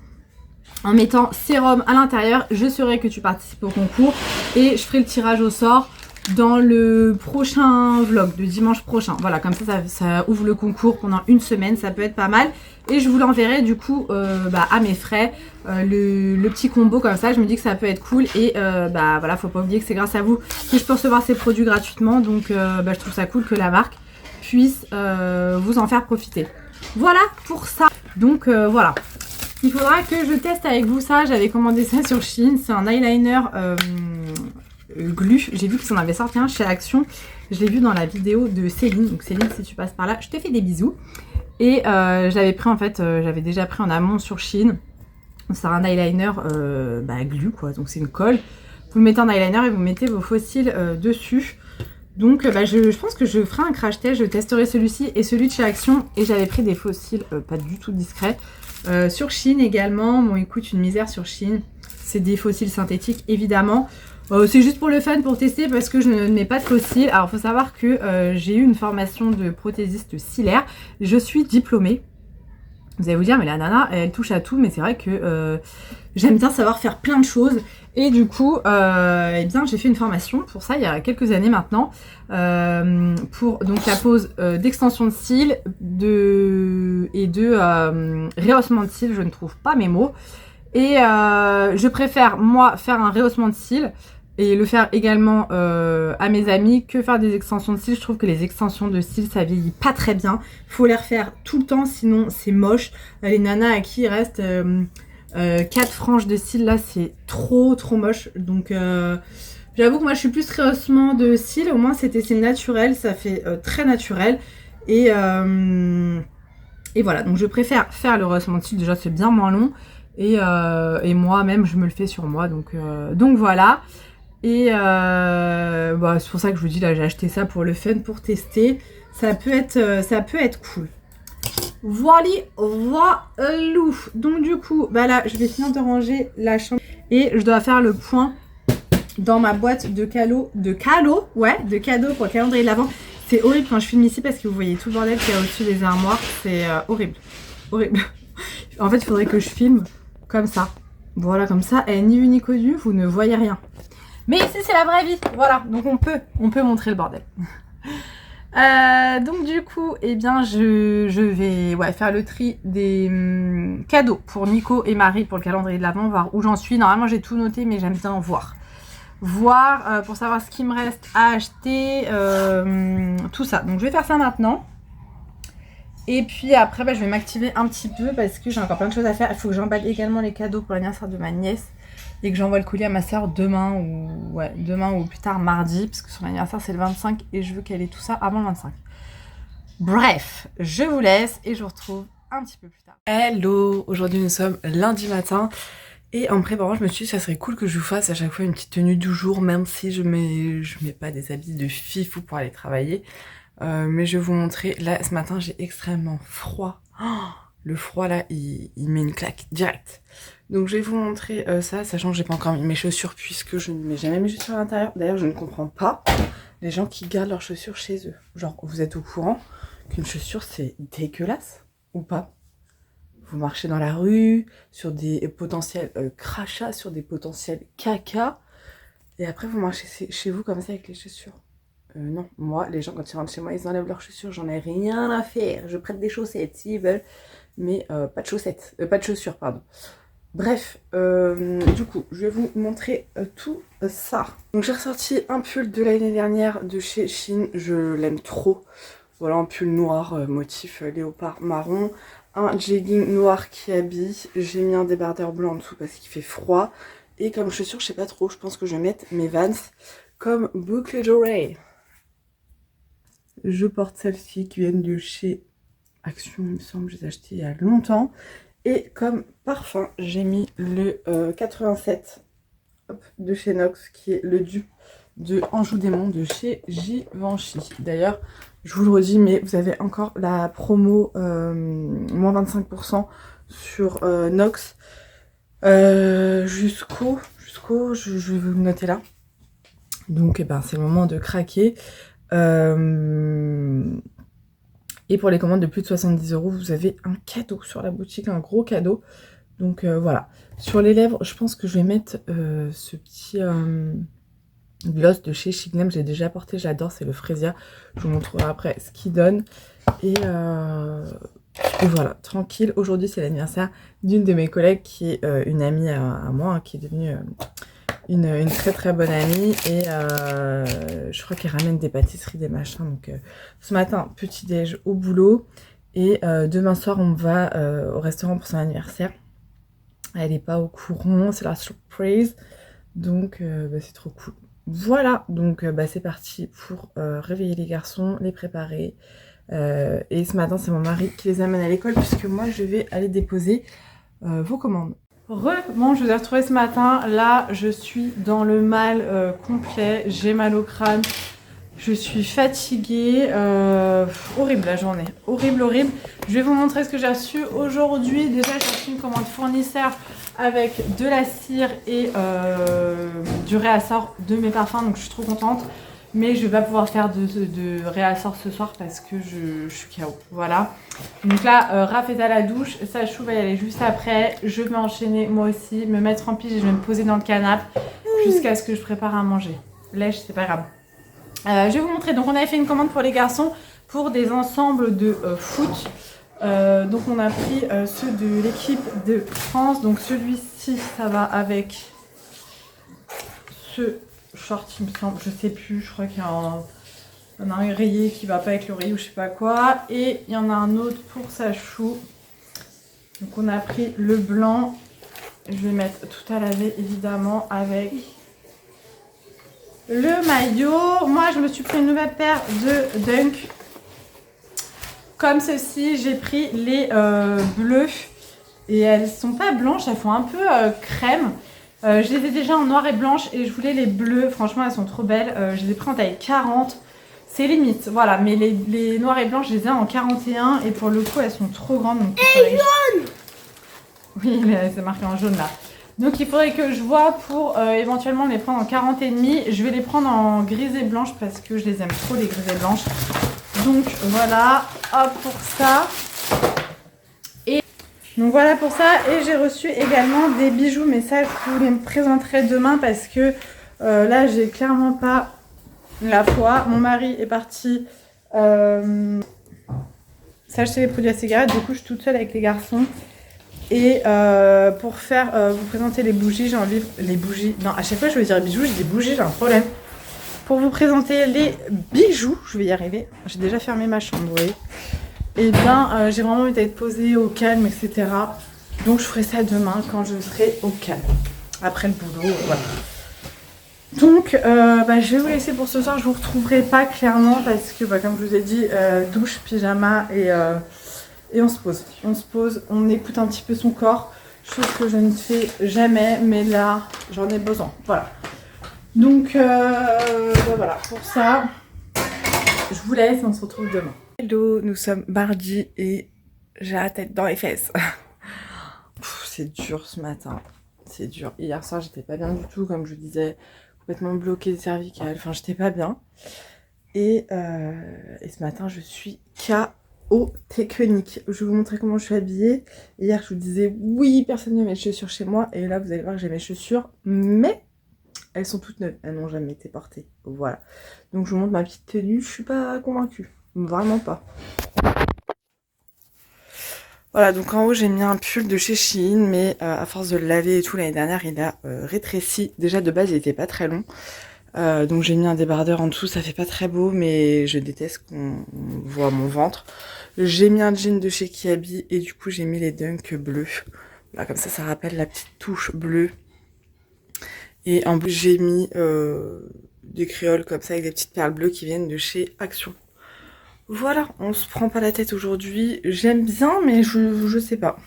En mettant sérum à l'intérieur, je saurai que tu participes au concours et je ferai le tirage au sort dans le prochain vlog de dimanche prochain. Voilà, comme ça ouvre le concours pendant une semaine, ça peut être pas mal. Et je vous l'enverrai du coup à mes frais, le petit combo comme ça, je me dis que ça peut être cool. Et voilà, faut pas oublier que c'est grâce à vous que je peux recevoir ces produits gratuitement. Donc je trouve ça cool que la marque puisse vous en faire profiter. Voilà pour ça. Donc voilà. Il faudra que je teste avec vous ça. J'avais commandé ça sur Shein. C'est un eyeliner glu. J'ai vu qu'ils en avaient sorti un chez Action. Je l'ai vu dans la vidéo de Céline. Donc Céline, si tu passes par là, je te fais des bisous. Et j'avais pris en fait, j'avais déjà pris en amont sur Shein. C'est un eyeliner glu quoi. Donc c'est une colle. Vous le mettez en eyeliner et vous mettez vos faux cils dessus. Donc je pense que je ferai un crash test. Je testerai celui-ci et celui de chez Action. Et j'avais pris des faux cils pas du tout discrets. Sur Shein également, bon il coûte une misère sur Shein, c'est des fossiles synthétiques évidemment, c'est juste pour le fun, pour tester parce que je ne mets pas de fossiles. Alors il faut savoir que j'ai eu une formation de prothésiste ciliaire, je suis diplômée. Vous allez vous dire mais la nana elle touche à tout, mais c'est vrai que j'aime bien savoir faire plein de choses. Et du coup, eh bien, j'ai fait une formation pour ça il y a quelques années maintenant, pour donc la pose d'extension de cils et de rehaussement de cils. Je ne trouve pas mes mots. Et je préfère moi faire un rehaussement de cils et le faire également à mes amis que faire des extensions de cils. Je trouve que les extensions de cils ça vieillit pas très bien. Faut les refaire tout le temps, sinon c'est moche. Les nanas à qui il reste 4 franges de cils là, c'est trop moche. Donc j'avoue que moi je suis plus rehaussement de cils. Au moins c'est naturel, ça fait très naturel. Et voilà, donc je préfère faire le rehaussement de cils. Déjà c'est bien moins long. Et moi-même je me le fais sur moi. Donc voilà. Et c'est pour ça que je vous dis là, j'ai acheté ça pour le fun, pour tester. Ça peut être cool. Voilà. Donc du coup, là, je vais finir de ranger la chambre et je dois faire le point dans ma boîte de cadeaux pour le calendrier de l'Avent. C'est horrible quand je filme ici parce que vous voyez tout le bordel qu'il y a au-dessus des armoires. C'est horrible. En fait, il faudrait que je filme comme ça. Voilà, comme ça, ni vu ni connu, vous ne voyez rien. Mais ici, c'est la vraie vie. Voilà, donc on peut montrer le bordel. Donc du coup, eh bien, je vais faire le tri des cadeaux pour Nico et Marie pour le calendrier de l'Avent, voir où j'en suis. Normalement, j'ai tout noté, mais j'aime bien voir pour savoir ce qu'il me reste à acheter, tout ça. Donc je vais faire ça maintenant. Et puis après, je vais m'activer un petit peu parce que j'ai encore plein de choses à faire. Il faut que j'emballe également les cadeaux pour l'anniversaire de ma nièce. et que j'envoie le colis à ma soeur demain ou plus tard mardi, parce que son anniversaire c'est le 25 et je veux qu'elle ait tout ça avant le 25. Bref, je vous laisse et je vous retrouve un petit peu plus tard. Hello, aujourd'hui nous sommes lundi matin et en me préparant je me suis dit que ça serait cool que je vous fasse à chaque fois une petite tenue du jour, même si je mets pas des habits de fifou pour aller travailler. Mais je vais vous montrer, là ce matin j'ai extrêmement froid. Oh, le froid là il met une claque direct. Donc je vais vous montrer ça, sachant que j'ai pas encore mis mes chaussures puisque je ne mets jamais mes chaussures à l'intérieur. D'ailleurs je ne comprends pas les gens qui gardent leurs chaussures chez eux. Genre vous êtes au courant qu'une chaussure c'est dégueulasse ou pas? Vous marchez dans la rue, sur des potentiels crachats, sur des potentiels caca, et après vous marchez chez vous comme ça avec les chaussures. Non, moi, les gens quand ils rentrent chez moi, ils enlèvent leurs chaussures, j'en ai rien à faire. Je prête des chaussettes s'ils veulent, mais pas de chaussettes, pas de chaussures, pardon. Bref, du coup, je vais vous montrer tout ça. Donc j'ai ressorti un pull de l'année dernière de chez Shein, je l'aime trop. Voilà, un pull noir, motif léopard marron. Un jegging noir qui habille. J'ai mis un débardeur blanc en dessous parce qu'il fait froid. Et comme chaussures, je sais pas trop, je pense que je vais mettre mes Vans comme boucle d'oreille. Je porte celles-ci qui viennent de chez Action, il me semble, je les ai achetées il y a longtemps. Et comme parfum, j'ai mis le 87 de chez NOX, qui est le dupe de Anjou Démon de chez Givenchy. D'ailleurs, je vous le redis, mais vous avez encore la promo moins 25% sur NOX jusqu'au, je vais vous le noter là. Donc eh ben, c'est le moment de craquer. Et pour les commandes de plus de 70 €, vous avez un cadeau sur la boutique, un gros cadeau. Donc voilà. Sur les lèvres, je pense que je vais mettre ce petit gloss de chez Chicnem. Je l'ai déjà porté, j'adore, c'est le Fresia. Je vous montrerai après ce qu'il donne. Et voilà, tranquille. Aujourd'hui, c'est l'anniversaire d'une de mes collègues qui est une amie à moi, hein, qui est devenue une très très bonne amie. Et je crois qu'elle ramène des pâtisseries, des machins. Donc ce matin, petit déj au boulot. Et demain soir, on va au restaurant pour son anniversaire. Elle n'est pas au courant, c'est la surprise. Donc c'est trop cool. Voilà, donc c'est parti pour réveiller les garçons, les préparer. Et ce matin, c'est mon mari qui les amène à l'école puisque moi, je vais aller déposer vos commandes. Bon, je vous ai retrouvé ce matin. Là, je suis dans le mal complet. J'ai mal au crâne. Je suis fatiguée. Horrible la journée. Horrible, horrible. Je vais vous montrer ce que j'ai reçu aujourd'hui. Déjà, j'ai reçu une commande fournisseur avec de la cire et du réassort de mes parfums. Donc, je suis trop contente. Mais je vais pas pouvoir faire de réassort ce soir parce que je suis KO. Voilà. Donc là, Raph est à la douche. Sachou va y aller juste après. Je vais enchaîner moi aussi, me mettre en pige et je vais me poser dans le canapé jusqu'à ce que je prépare à manger. Lèche, c'est pas grave. Je vais vous montrer. Donc on avait fait une commande pour les garçons pour des ensembles de foot. Donc on a pris ceux de l'équipe de France. Donc celui-ci, ça va avec ce short, il me semble, je sais plus, je crois qu'il y a un rayé qui va pas avec le rayé ou je sais pas quoi, et il y en a un autre pour Sachou. Donc on a pris le blanc, je vais mettre tout à laver évidemment avec le maillot. Moi je me suis pris une nouvelle paire de Dunk comme ceci. J'ai pris les bleus et elles sont pas blanches, elles font un peu crème. Je les ai déjà en noir et blanche et je voulais les bleus. Franchement, elles sont trop belles. Je les ai pris en taille 40. C'est limite, voilà. Mais les noirs et blanches, je les ai en 41. Et pour le coup, elles sont trop grandes. Donc, et jaune. Oui, c'est marqué en jaune là. Donc, il faudrait que je vois pour éventuellement les prendre en 40 et demi. Je vais les prendre en grise et blanche parce que je les aime trop, les grises et blanches. Donc, voilà. Hop, pour ça. Donc voilà pour ça, et j'ai reçu également des bijoux, mais ça je vous les présenterai demain parce que là j'ai clairement pas la foi. Mon mari est parti s'acheter les produits à cigarettes, du coup je suis toute seule avec les garçons. Et pour faire vous présenter les bougies, j'ai envie... Les bougies... Non, à chaque fois je vais dire bijoux, j'ai des bougies, j'ai un problème. Pour vous présenter les bijoux, je vais y arriver. J'ai déjà fermé ma chambre, vous voyez. Et bien, j'ai vraiment envie d'être posée au calme, etc. Donc, je ferai ça demain quand je serai au calme. après le boulot, voilà. Donc je vais vous laisser pour ce soir, je vous retrouverai pas clairement parce que comme je vous ai dit, douche, pyjama et on se pose. On se pose, on écoute un petit peu son corps, chose que je ne fais jamais, mais là j'en ai besoin. Voilà. Donc voilà, pour ça, je vous laisse, on se retrouve demain. Hello, nous sommes mardi et j'ai la tête dans les fesses. C'est dur ce matin, c'est dur. Hier soir j'étais pas bien du tout, comme je vous disais. Complètement bloquée cervicale, enfin j'étais pas bien. Et ce matin je suis KO technique. Je vais vous montrer comment je suis habillée. Hier je vous disais oui, personne ne met de chaussures chez moi. Et là vous allez voir que j'ai mes chaussures, mais elles sont toutes neuves, elles n'ont jamais été portées. Voilà. Donc je vous montre ma petite tenue, je suis pas convaincue. Vraiment pas. Voilà, donc en haut j'ai mis un pull de chez Shein, mais à force de le laver et tout l'année dernière il a rétréci. Déjà de base il était pas très long, donc j'ai mis un débardeur en dessous, ça fait pas très beau, mais je déteste qu'on voit mon ventre. J'ai mis un jean de chez Kiabi et du coup j'ai mis les dunks bleus. Voilà, comme ça rappelle la petite touche bleue. Et en plus j'ai mis des créoles comme ça avec des petites perles bleues qui viennent de chez Action. Voilà, on se prend pas la tête aujourd'hui. J'aime bien, mais je sais pas.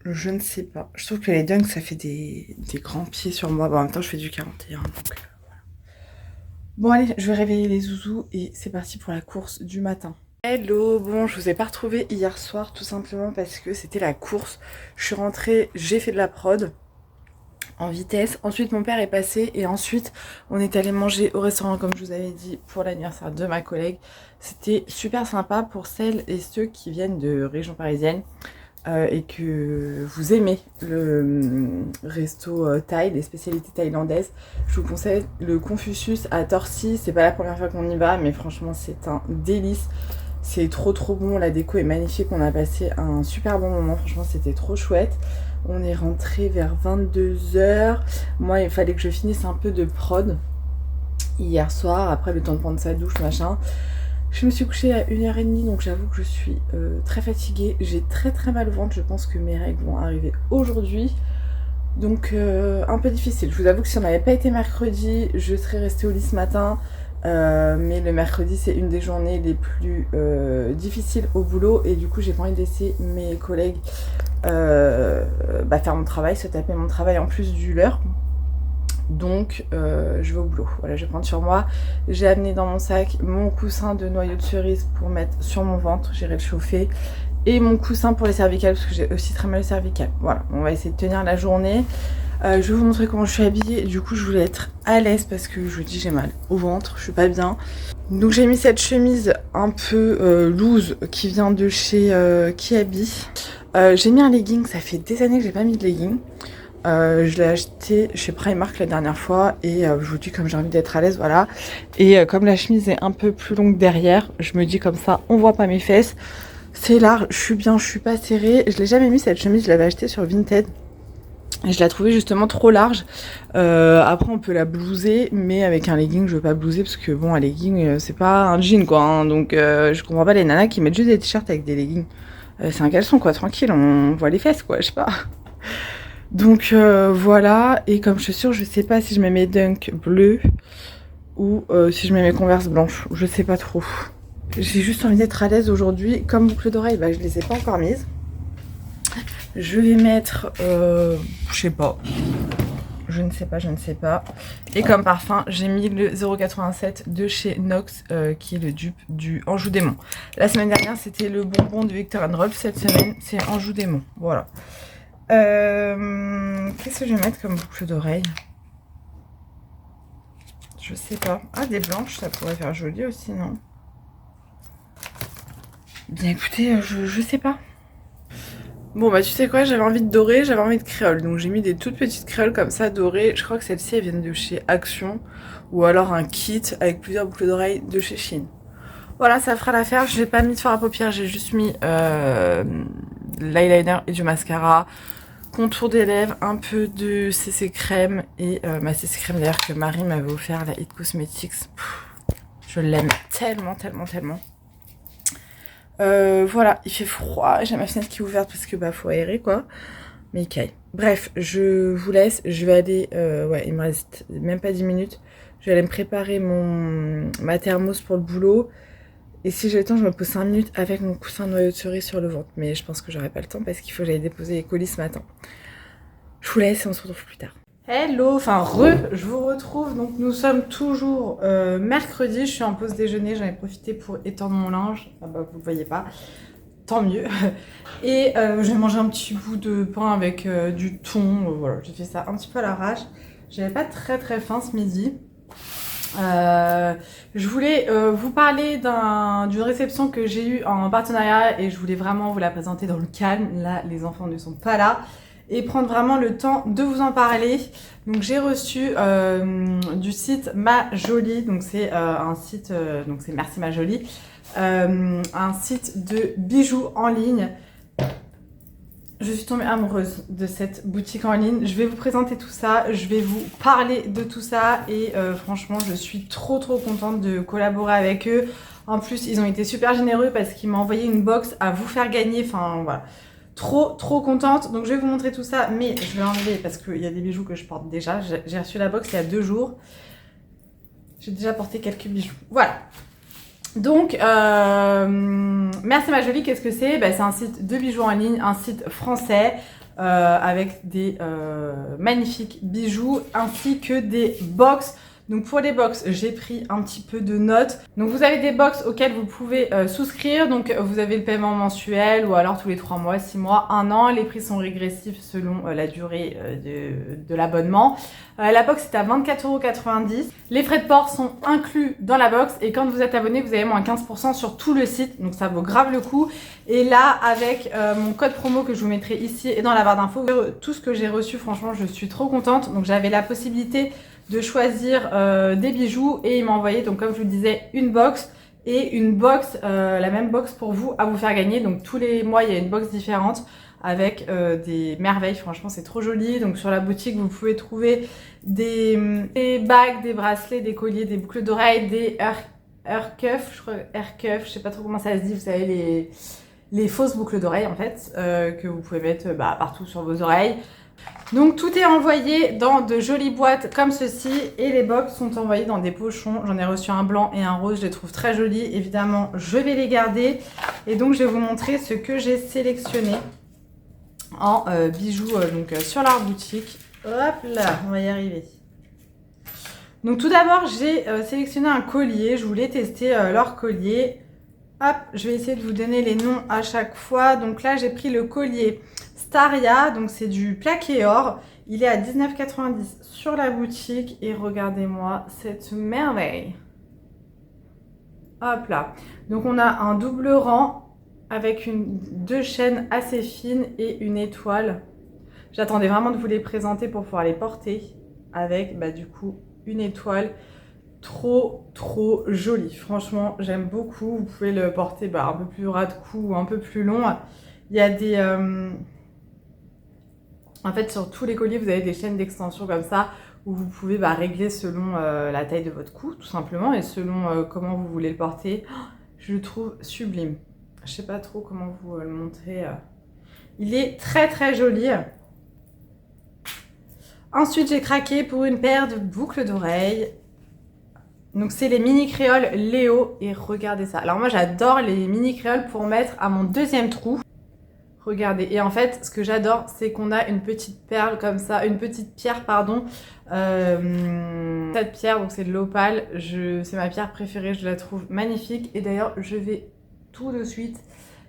Je ne sais pas. Je trouve que les dunks, ça fait des grands pieds sur moi. Bon, en même temps, je fais du 41. Donc, voilà. Bon, allez, je vais réveiller les zouzous et c'est parti pour la course du matin. Hello, bon, je vous ai pas retrouvé hier soir tout simplement parce que c'était la course. Je suis rentrée, j'ai fait de la prod en vitesse. Ensuite mon père est passé et ensuite on est allé manger au restaurant comme je vous avais dit pour l'anniversaire de ma collègue. C'était super sympa pour celles et ceux qui viennent de région parisienne et que vous aimez le resto thaï, les spécialités thaïlandaises. Je vous conseille le Confucius à Torcy. C'est pas la première fois qu'on y va, mais franchement c'est un délice. C'est trop bon, la déco est magnifique, on a passé un super bon moment, franchement c'était trop chouette. On est rentré vers 22 h. Moi, il fallait que je finisse un peu de prod hier soir, après le temps de prendre sa douche, machin. Je me suis couchée à 1h30, donc j'avoue que je suis très fatiguée. J'ai très mal au ventre, je pense que mes règles vont arriver aujourd'hui. Donc un peu difficile. Je vous avoue que si on n'avait pas été mercredi, je serais restée au lit ce matin. Mais le mercredi c'est une des journées les plus difficiles au boulot et du coup j'ai pas envie de laisser mes collègues faire mon travail, se taper mon travail en plus du leur. Donc je vais au boulot. Voilà, je vais prendre sur moi. J'ai amené dans mon sac mon coussin de noyau de cerise pour mettre sur mon ventre, j'irai le chauffer, et mon coussin pour les cervicales parce que j'ai aussi très mal aux cervicales. Voilà, on va essayer de tenir la journée. Je vais vous montrer comment je suis habillée. Du coup je voulais être à l'aise parce que je vous dis j'ai mal au ventre, je suis pas bien. Donc j'ai mis cette chemise un peu loose qui vient de chez Kiabi. J'ai mis un legging, ça fait des années que j'ai pas mis de legging. Je l'ai acheté chez Primark la dernière fois et je vous dis comme j'ai envie d'être à l'aise, voilà. Et comme la chemise est un peu plus longue derrière, je me dis comme ça on voit pas mes fesses. C'est large, je suis bien, je suis pas serrée. Je l'ai jamais mis cette chemise, je l'avais achetée sur Vinted. Et je la trouvais justement trop large. Après on peut la blouser, mais avec un legging je veux pas blouser parce que bon un legging c'est pas un jean quoi, hein. Donc je comprends pas les nanas qui mettent juste des t-shirts avec des leggings. C'est un caleçon quoi, tranquille, on voit les fesses quoi, je sais pas. Donc voilà, et comme chaussures je sais pas si je mets mes dunks bleus ou si je mets mes Converse blanches, je sais pas trop. J'ai juste envie d'être à l'aise aujourd'hui. Comme boucle d'oreilles, je les ai pas encore mises. Je vais mettre, je sais pas. Je ne sais pas. Et comme parfum, j'ai mis le 0,87 de chez Nox, qui est le dupe du Anjou Démon. La semaine dernière, c'était le bonbon de Victor & Rolf. Cette semaine, c'est Anjou Démon. Voilà. Qu'est-ce que je vais mettre comme boucle d'oreille? Je sais pas. Ah, des blanches, ça pourrait faire joli aussi, non? Bien écoutez, je sais pas. Bon tu sais quoi, j'avais envie de doré, j'avais envie de créole. Donc j'ai mis des toutes petites créoles comme ça dorées. Je crois que celles-ci elles viennent de chez Action. Ou alors un kit avec plusieurs boucles d'oreilles de chez Shein. Voilà, ça fera l'affaire. Je n'ai pas mis de fard à paupières, j'ai juste mis l'eyeliner et du mascara. Contour des lèvres, un peu de CC crème. Et ma CC crème d'ailleurs que Marie m'avait offert, la It Cosmetics. Je l'aime tellement. Voilà, il fait froid, j'ai ma fenêtre qui est ouverte parce que faut aérer quoi. Mickey. Bref, je vous laisse. Je vais aller... ouais, il me reste même pas 10 minutes. Je vais aller me préparer ma thermos pour le boulot. Et si j'ai le temps, je me pose 5 minutes avec mon coussin de noyau de cerise sur le ventre. Mais je pense que j'aurai pas le temps parce qu'il faut que j'aille déposer les colis ce matin. Je vous laisse et on se retrouve plus tard. Hello, enfin je vous retrouve. Donc nous sommes toujours mercredi. Je suis en pause déjeuner. J'en ai profité pour étendre mon linge. Ah bah vous le voyez pas. Tant mieux. Et je vais manger un petit bout de pain avec du thon. Voilà, j'ai fait ça un petit peu à l'arrache. J'avais pas très faim ce midi. Je voulais vous parler d'une réception que j'ai eue en partenariat et je voulais vraiment vous la présenter dans le calme. Là, les enfants ne sont pas là et prendre vraiment le temps de vous en parler. Donc j'ai reçu du site Ma Jolie, donc c'est un site, donc c'est Merci Ma Jolie, un site de bijoux en ligne. Je suis tombée amoureuse de cette boutique en ligne. Je vais vous présenter tout ça, je vais vous parler de tout ça et franchement je suis trop contente de collaborer avec eux. En plus ils ont été super généreux parce qu'ils m'ont envoyé une box à vous faire gagner. Enfin voilà, trop contente. Donc je vais vous montrer tout ça, mais je vais enlever parce qu'il y a des bijoux que je porte déjà. J'ai reçu la box il y a 2 jours. J'ai déjà porté quelques bijoux. Voilà. Donc, Merci Ma Jolie, qu'est-ce que c'est? Bah, c'est un site de bijoux en ligne, un site français avec des magnifiques bijoux ainsi que des box. Donc pour les box, j'ai pris un petit peu de notes. Donc vous avez des box auxquelles vous pouvez souscrire. Donc vous avez le paiement mensuel ou alors tous les 3 mois, 6 mois, 1 an. Les prix sont régressifs selon la durée de l'abonnement. La box est à 24,90 €. Les frais de port sont inclus dans la box et quand vous êtes abonné, vous avez moins 15% sur tout le site. Donc ça vaut grave le coup. Et là, avec mon code promo que je vous mettrai ici et dans la barre d'infos, tout ce que j'ai reçu, franchement, je suis trop contente. Donc j'avais la possibilité de choisir des bijoux et il m'a envoyé, donc comme je vous le disais, une box et une box, la même box pour vous à vous faire gagner. Donc tous les mois il y a une box différente avec des merveilles, franchement c'est trop joli. Donc sur la boutique vous pouvez trouver des bagues, des bracelets, des colliers, des boucles d'oreilles, des hair cuffs, je crois, hair cuffs, je sais pas trop comment ça se dit, vous savez les fausses boucles d'oreilles en fait, que vous pouvez mettre partout sur vos oreilles. Donc tout est envoyé dans de jolies boîtes comme ceci et les box sont envoyées dans des pochons. J'en ai reçu un blanc et un rose, je les trouve très jolis. Évidemment, je vais les garder et donc je vais vous montrer ce que j'ai sélectionné en bijoux sur leur boutique. Hop là, on va y arriver. Donc tout d'abord, j'ai sélectionné un collier. Je voulais tester leur collier. Hop, je vais essayer de vous donner les noms à chaque fois. Donc là, j'ai pris le collier Staria, donc c'est du plaqué or. Il est à 19,90 € sur la boutique. Et regardez-moi cette merveille. Hop là. Donc on a un double rang avec 2 chaînes assez fines et une étoile. J'attendais vraiment de vous les présenter pour pouvoir les porter. Avec du coup une étoile. Trop joli, franchement j'aime beaucoup. Vous pouvez le porter un peu plus ras de cou ou un peu plus long. Il y a des en fait sur tous les colliers vous avez des chaînes d'extension comme ça où vous pouvez régler selon la taille de votre cou tout simplement et selon comment vous voulez le porter. Je le trouve sublime. Je sais pas trop comment vous le montrer. Il est très joli. Ensuite j'ai craqué pour une paire de boucles d'oreilles. Donc c'est les mini créoles Léo et regardez ça. Alors moi j'adore les mini créoles pour mettre à mon deuxième trou. Regardez, et en fait ce que j'adore c'est qu'on a une petite perle comme ça, une petite pierre pardon. Cette pierre donc c'est de l'opale, c'est ma pierre préférée, je la trouve magnifique. Et d'ailleurs je vais tout de suite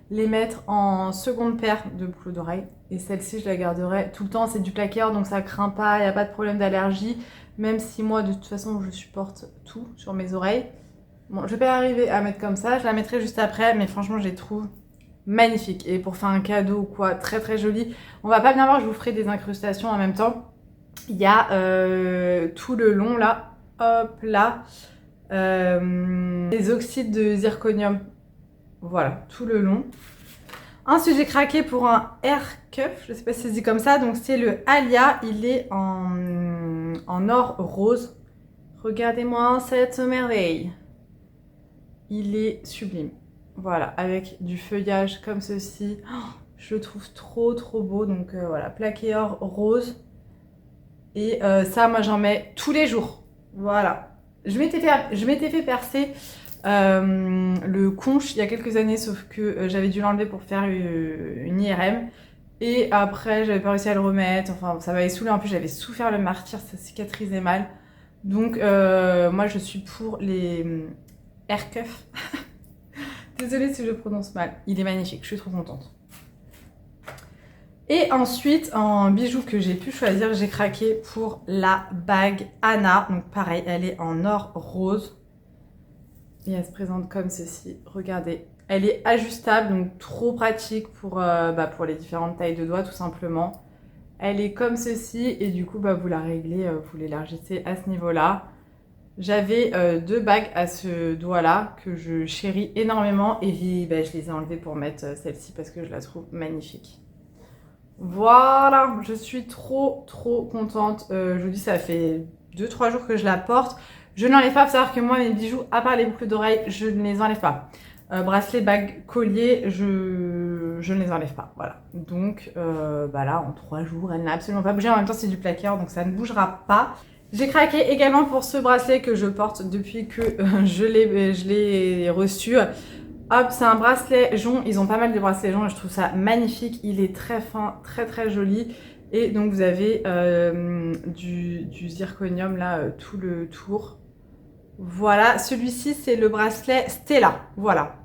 les mettre en seconde paire de boucles d'oreilles. Et celle-ci je la garderai tout le temps, c'est du plaqué or donc ça craint pas, il n'y a pas de problème d'allergie. Même si moi de toute façon je supporte tout sur mes oreilles. Bon, je vais pas arriver à mettre comme ça, je la mettrai juste après, mais franchement je les trouve magnifiques. Et pour faire un cadeau ou quoi, très joli. On va pas bien voir, je vous ferai des incrustations en même temps. Il y a tout le long là, hop là, des oxydes de zirconium. Voilà, tout le long. Ensuite, j'ai craqué pour un hair cuff, je sais pas si c'est dit comme ça, donc c'est le Alia, il est en or rose. Regardez-moi cette merveille. Il est sublime. Voilà, avec du feuillage comme ceci. Oh, Je le trouve trop beau. Donc voilà, plaqué or rose. Et ça, moi j'en mets tous les jours. Voilà. Je m'étais fait percer le conche il y a quelques années, sauf que j'avais dû l'enlever pour faire une IRM. Et après, j'avais pas réussi à le remettre. Enfin, ça m'avait saoulé. En plus, j'avais souffert le martyre, ça cicatrisait mal. Donc, moi, je suis pour les air cuffs. Désolée si je prononce mal. Il est magnifique, je suis trop contente. Et ensuite, en bijoux que j'ai pu choisir, j'ai craqué pour la bague Anna. Donc pareil, elle est en or rose. Et elle se présente comme ceci. Regardez. Elle est ajustable, donc trop pratique pour les différentes tailles de doigts, tout simplement. Elle est comme ceci, et du coup, vous la réglez, vous l'élargissez à ce niveau-là. J'avais 2 bagues à ce doigt-là que je chéris énormément, et je les ai enlevées pour mettre celle-ci parce que je la trouve magnifique. Voilà, je suis trop contente. Je vous dis, ça fait 2-3 jours que je la porte. Je ne l'enlève pas, pour savoir que moi, mes bijoux, à part les boucles d'oreilles, je ne les enlève pas. Bracelet, bague, collier, je ne les enlève pas. Voilà. Donc là, en 3 jours, elle n'a absolument pas bougé. En même temps, c'est du plaqueur, donc ça ne bougera pas. J'ai craqué également pour ce bracelet que je porte depuis que je l'ai reçu. Hop, c'est un bracelet jonc. Ils ont pas mal de bracelets joncs et je trouve ça magnifique. Il est très fin, très joli. Et donc, vous avez du zirconium là, tout le tour. Voilà, celui-ci, c'est le bracelet Stella. Voilà.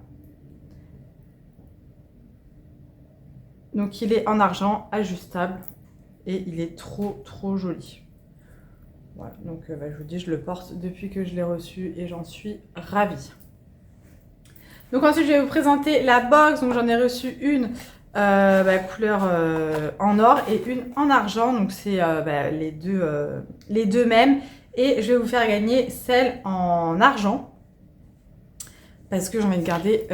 Donc, il est en argent, ajustable. Et il est trop joli. Voilà, donc je vous dis, je le porte depuis que je l'ai reçu et j'en suis ravie. Donc ensuite, je vais vous présenter la box. Donc j'en ai reçu une couleur en or et une en argent. Donc c'est les deux mêmes. Et je vais vous faire gagner celle en argent. Parce que j'ai envie de garder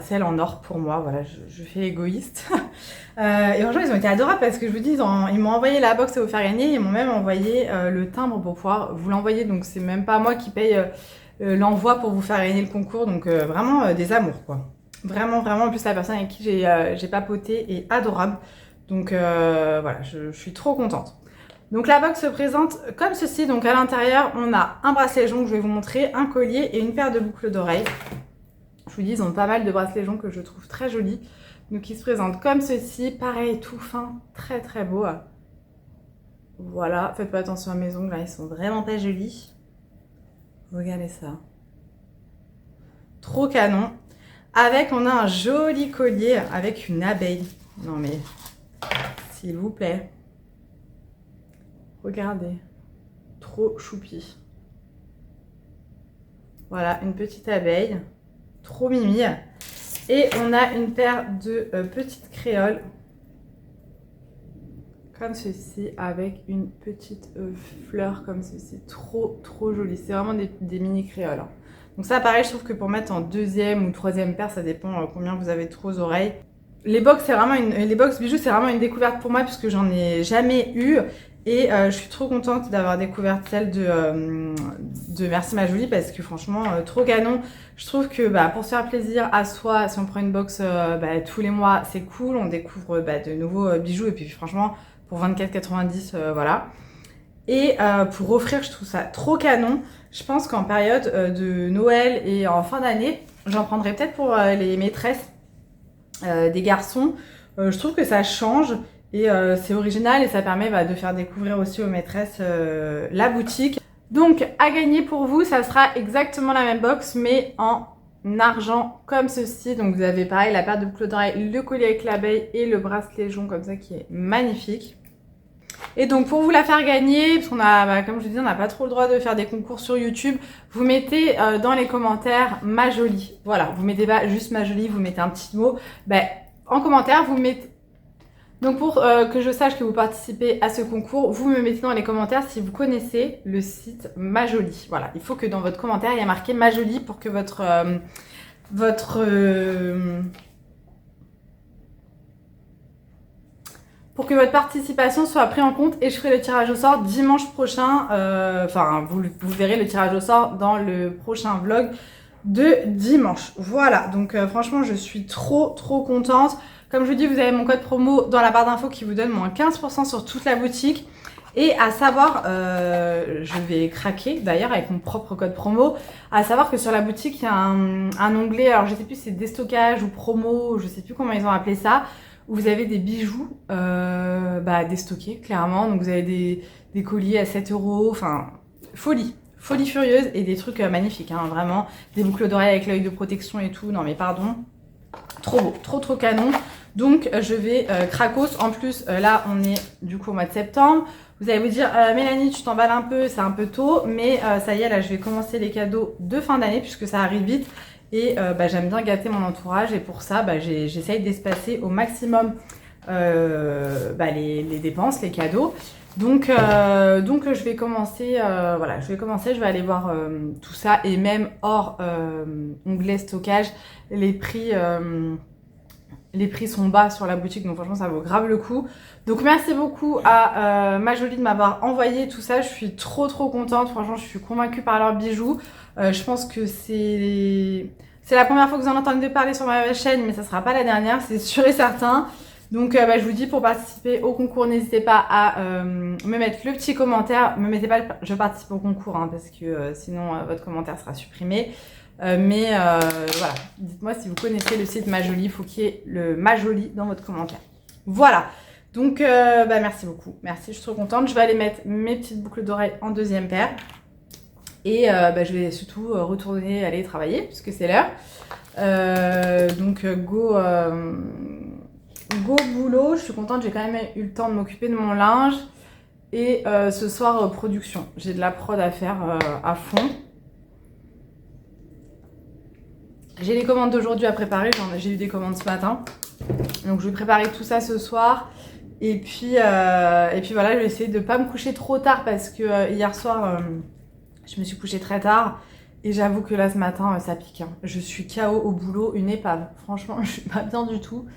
celle en or pour moi. Voilà, je fais égoïste. Et franchement, ils ont été adorables parce que je vous dis, ils m'ont envoyé la box à vous faire gagner. Ils m'ont même envoyé le timbre pour pouvoir vous l'envoyer. Donc c'est même pas moi qui paye l'envoi pour vous faire gagner le concours. Donc vraiment des amours, quoi. Vraiment. En plus, la personne avec qui j'ai papoté est adorable. Donc voilà, je suis trop contente. Donc la box se présente comme ceci. Donc à l'intérieur, on a un bracelet jonc que je vais vous montrer, un collier et une paire de boucles d'oreilles. Je vous dis, ils ont pas mal de bracelets joncs que je trouve très jolis. Donc ils se présentent comme ceci. Pareil, tout fin, très beau. Voilà, faites pas attention à mes ongles, là, ils sont vraiment pas jolis. Regardez ça. Trop canon. Avec, on a un joli collier avec une abeille. Non mais, s'il vous plaît. Regardez. Trop choupi. Voilà, une petite abeille. Trop mimi. Et on a une paire de petites créoles. Comme ceci, avec une petite fleur comme ceci. Trop jolie. C'est vraiment des mini créoles. Hein. Donc ça, pareil, je trouve que pour mettre en 2e ou 3e paire, ça dépend combien vous avez trop aux oreilles. Les box bijoux, c'est vraiment une découverte pour moi puisque j'en ai jamais eu. Et je suis trop contente d'avoir découvert celle de Merci Ma Jolie parce que franchement, trop canon. Je trouve que pour se faire plaisir à soi, si on prend une box tous les mois, c'est cool. On découvre de nouveaux bijoux et puis franchement, pour 24,90, voilà. Et pour offrir, je trouve ça trop canon. Je pense qu'en période de Noël et en fin d'année, j'en prendrai peut-être pour les maîtresses des garçons. Je trouve que ça change. Et c'est original et ça permet de faire découvrir aussi aux maîtresses la boutique. Donc à gagner pour vous, ça sera exactement la même box mais en argent comme ceci. Donc vous avez pareil la paire de boucles d'oreilles, le collier avec l'abeille et le bracelet jonc comme ça qui est magnifique. Et donc pour vous la faire gagner, parce qu'on a, comme je vous disais, on n'a pas trop le droit de faire des concours sur YouTube, vous mettez dans les commentaires Ma Jolie. Voilà, vous mettez pas juste Ma Jolie, vous mettez un petit mot. En commentaire, vous mettez... Donc pour que je sache que vous participez à ce concours, vous me mettez dans les commentaires si vous connaissez le site Ma Jolie. Voilà, il faut que dans votre commentaire, il y ait marqué Ma Jolie pour que votre participation soit prise en compte et je ferai le tirage au sort dimanche prochain. Vous verrez le tirage au sort dans le prochain vlog de dimanche. Voilà, donc franchement, je suis trop contente. Comme je vous dis, vous avez mon code promo dans la barre d'infos qui vous donne moins 15% sur toute la boutique. Et à savoir, je vais craquer d'ailleurs avec mon propre code promo, à savoir que sur la boutique, il y a un onglet, alors je sais plus si c'est déstockage ou promo, je sais plus comment ils ont appelé ça, où vous avez des bijoux déstockés, clairement. Donc vous avez des colliers à 7 €, enfin, folie furieuse et des trucs magnifiques, hein, vraiment. Des boucles d'oreilles avec l'œil de protection et tout, non mais pardon, trop beau, trop canon. Donc je vais cracos, en plus là on est du coup au mois de septembre. Vous allez vous dire, Mélanie, tu t'emballes un peu, c'est un peu tôt, mais ça y est, là, je vais commencer les cadeaux de fin d'année puisque ça arrive vite. Et j'aime bien gâter mon entourage et pour ça, j'essaye d'espacer au maximum les dépenses, les cadeaux. Donc je vais commencer, je vais aller voir tout ça et même hors onglet stockage, les prix sont bas sur la boutique, donc franchement ça vaut grave le coup. Donc merci beaucoup à Majolie de m'avoir envoyé tout ça, je suis trop contente, franchement je suis convaincue par leurs bijoux. Je pense que c'est la première fois que vous en entendez parler sur ma chaîne, mais ça sera pas la dernière, c'est sûr et certain. Donc je vous dis, pour participer au concours, n'hésitez pas à me mettre le petit commentaire, me mettez pas je participe au concours hein, parce que sinon votre commentaire sera supprimé. Voilà, dites-moi si vous connaissez le site Majolie, il faut qu'il y ait le Majolie dans votre commentaire. Voilà, donc merci beaucoup, merci, je suis trop contente. Je vais aller mettre mes petites boucles d'oreilles en deuxième paire et je vais surtout retourner aller travailler puisque c'est l'heure. Donc go boulot, je suis contente, j'ai quand même eu le temps de m'occuper de mon linge et ce soir production, j'ai de la prod à faire à fond. J'ai les commandes d'aujourd'hui à préparer, j'ai eu des commandes ce matin. Donc je vais préparer tout ça ce soir. Et puis voilà, je vais essayer de ne pas me coucher trop tard parce que hier soir, je me suis couchée très tard. Et j'avoue que là ce matin, ça pique. Hein. Je suis KO au boulot, une épave. Franchement, je suis pas bien du tout.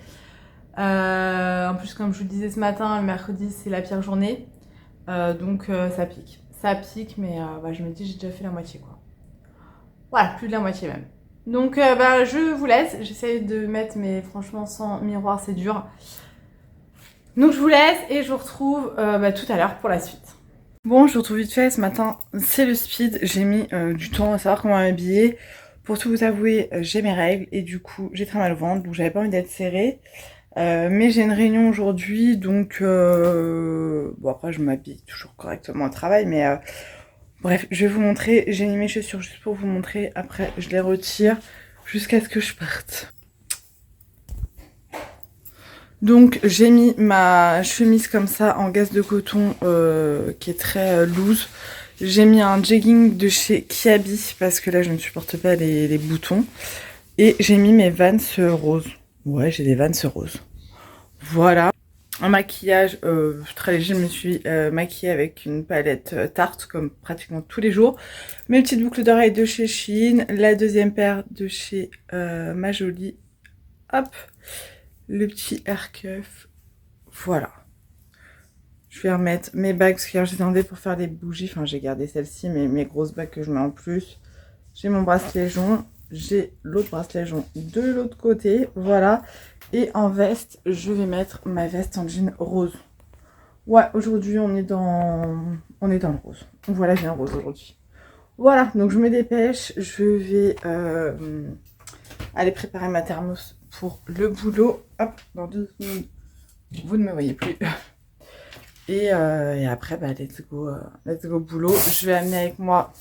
En plus, comme je vous le disais ce matin, le mercredi, c'est la pire journée. Donc ça pique. Ça pique, mais je me dis j'ai déjà fait la moitié quoi. Voilà, plus de la moitié même. Donc je vous laisse, j'essaie de mettre, mais franchement sans miroir c'est dur. Donc je vous laisse et je vous retrouve tout à l'heure pour la suite. Bon, je vous retrouve vite fait, ce matin c'est le speed, j'ai mis du temps à savoir comment m'habiller. Pour tout vous avouer, j'ai mes règles et du coup j'ai très mal au ventre, donc j'avais pas envie d'être serrée. Mais j'ai une réunion aujourd'hui, donc après je m'habille toujours correctement au travail, mais... Bref, je vais vous montrer, j'ai mis mes chaussures juste pour vous montrer, après je les retire jusqu'à ce que je parte. Donc j'ai mis ma chemise comme ça en gaze de coton qui est très loose. J'ai mis un jegging de chez Kiabi parce que là je ne supporte pas les boutons. Et j'ai mis mes Vans roses. Ouais, j'ai des Vans roses. Voilà. En maquillage très léger, je me suis maquillée avec une palette Tarte comme pratiquement tous les jours. Mes petites boucles d'oreilles de chez Shein, la deuxième paire de chez Majolie. Hop, le petit air cuff. Voilà. Je vais remettre mes bagues parce que j'ai demandé pour faire les bougies. Enfin, j'ai gardé celle-ci, mais mes grosses bagues que je mets en plus. J'ai mon bracelet jaune. J'ai l'autre bracelet jaune de l'autre côté. Voilà. Et en veste, je vais mettre ma veste en jean rose. Ouais, aujourd'hui, on est dans le rose. Voilà, j'ai un rose aujourd'hui. Voilà, donc je me dépêche. Je vais aller préparer ma thermos pour le boulot. Hop, dans 2 secondes. Vous ne me voyez plus. Et après, let's go boulot. Je vais amener avec moi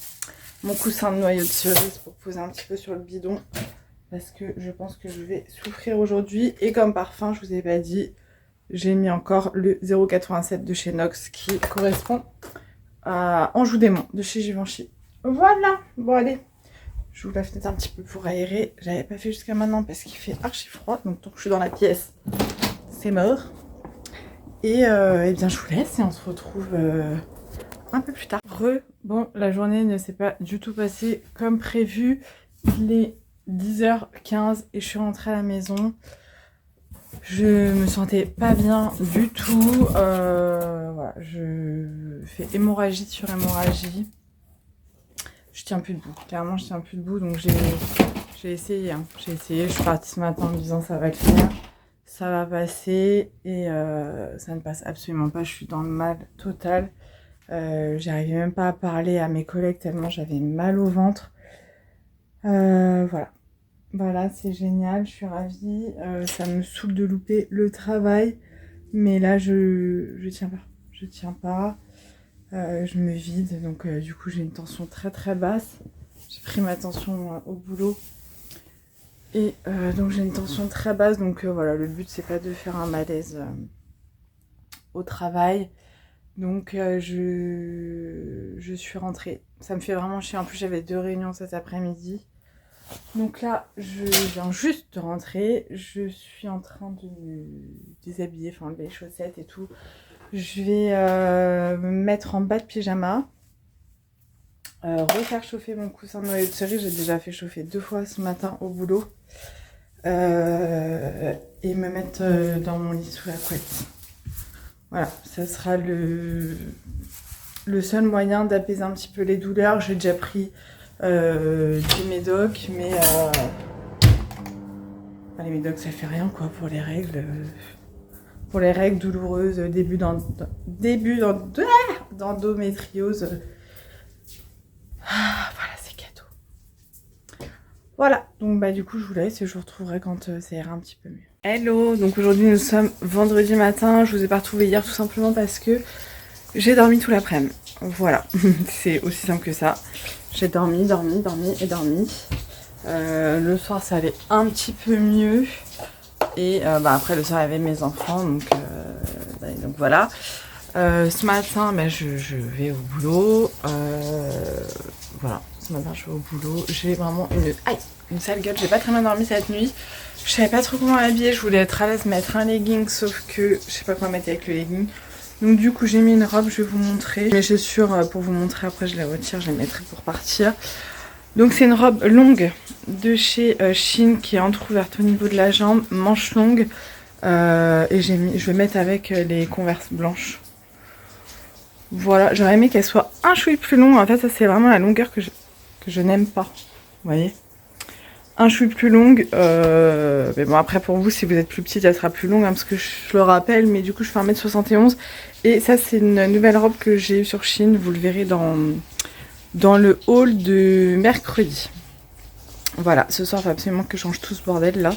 mon coussin de noyau de cerise pour poser un petit peu sur le bidon. Parce que je pense que je vais souffrir aujourd'hui. Et comme parfum, je vous ai pas dit, j'ai mis encore le 0,87 de chez Nox qui correspond à Anjou Démon de chez Givenchy. Voilà, bon allez, j'ouvre la fenêtre un petit peu pour aérer. J'avais pas fait jusqu'à maintenant parce qu'il fait archi froid. Donc tant que je suis dans la pièce, c'est mort. Et bien je vous laisse et on se retrouve un peu plus tard. Bon, la journée ne s'est pas du tout passée comme prévu. Il est 10h15 et je suis rentrée à la maison. Je me sentais pas bien du tout. Voilà, je fais hémorragie sur hémorragie. Je tiens plus debout. Clairement, je tiens plus debout. Donc j'ai essayé. Hein. J'ai essayé. Je suis partie ce matin en me disant ça va le faire. ça va passer et ça ne passe absolument pas, je suis dans le mal total. J'arrivais même pas à parler à mes collègues tellement j'avais mal au ventre. Voilà, c'est génial, je suis ravie. Ça me saoule de louper le travail, mais là je tiens pas. Je me vide, donc du coup j'ai une tension très très basse. J'ai pris ma tension au boulot et donc j'ai une tension très basse. Donc voilà, le but c'est pas de faire un malaise au travail. Donc je suis rentrée. Ça me fait vraiment chier. En plus j'avais 2 réunions cet après-midi. Donc là je viens juste de rentrer. Je suis en train de me déshabiller, enfin enlever les chaussettes et tout. Je vais me mettre en bas de pyjama. Refaire chauffer mon coussin de noyau de cerise. J'ai déjà fait chauffer 2 fois ce matin au boulot. Et me mettre dans mon lit sous la couette. Voilà, ça sera le seul moyen d'apaiser un petit peu les douleurs. J'ai déjà pris du médoc, mais les médocs ça fait rien quoi pour les règles. Pour les règles douloureuses, début d'endométriose. Voilà, c'est cadeau. Voilà, donc du coup je vous laisse et je vous retrouverai quand ça ira un petit peu mieux. Hello, donc aujourd'hui nous sommes vendredi matin. Je vous ai pas retrouvé hier tout simplement parce que j'ai dormi tout l'après-midi. Voilà, c'est aussi simple que ça. J'ai dormi. Le soir ça allait un petit peu mieux. Et après le soir il y avait mes enfants, donc voilà. Ce matin je vais au boulot. Voilà, ce matin je vais au boulot. J'ai vraiment une sale gueule, j'ai pas très bien dormi cette nuit. Je savais pas trop comment m'habiller, je voulais être à l'aise, mettre un legging, sauf que je sais pas quoi mettre avec le legging. Donc du coup j'ai mis une robe, je vais vous montrer. Mes chaussures pour vous montrer, après je les retire, je les mettrai pour partir. Donc c'est une robe longue de chez Shein qui est entrouverte au niveau de la jambe, manche longue. Et je vais mettre avec les Converse blanches. Voilà, j'aurais aimé qu'elle soit un chouï plus longue. En fait ça c'est vraiment la longueur que je n'aime pas. Vous voyez, un chouï plus longue. Mais bon après pour vous si vous êtes plus petite elle sera plus longue parce que je le rappelle. Mais du coup je fais 1m71. Et ça c'est une nouvelle robe que j'ai eue sur Shein. Vous le verrez dans le haul de mercredi. Voilà, ce soir il faut absolument que je change tout ce bordel là.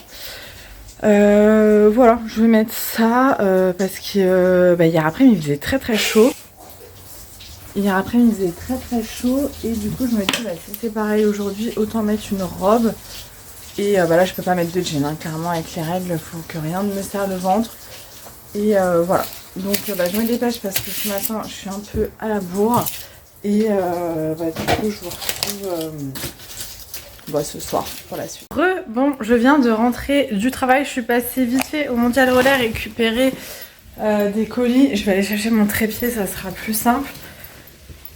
Voilà, je vais mettre ça parce que hier après-midi il faisait très très chaud. Hier après-midi il faisait très très chaud et du coup je me dis si c'est pareil aujourd'hui, autant mettre une robe. Et là je peux pas mettre de jean, hein. Clairement avec les règles, il faut que rien ne me serre le ventre. Et voilà, donc je me dépêche parce que ce matin je suis un peu à la bourre. Et du coup je vous retrouve ce soir pour la suite. Bon, je viens de rentrer du travail, je suis passée vite fait au Mondial Relais récupérer des colis. Je vais aller chercher mon trépied, ça sera plus simple.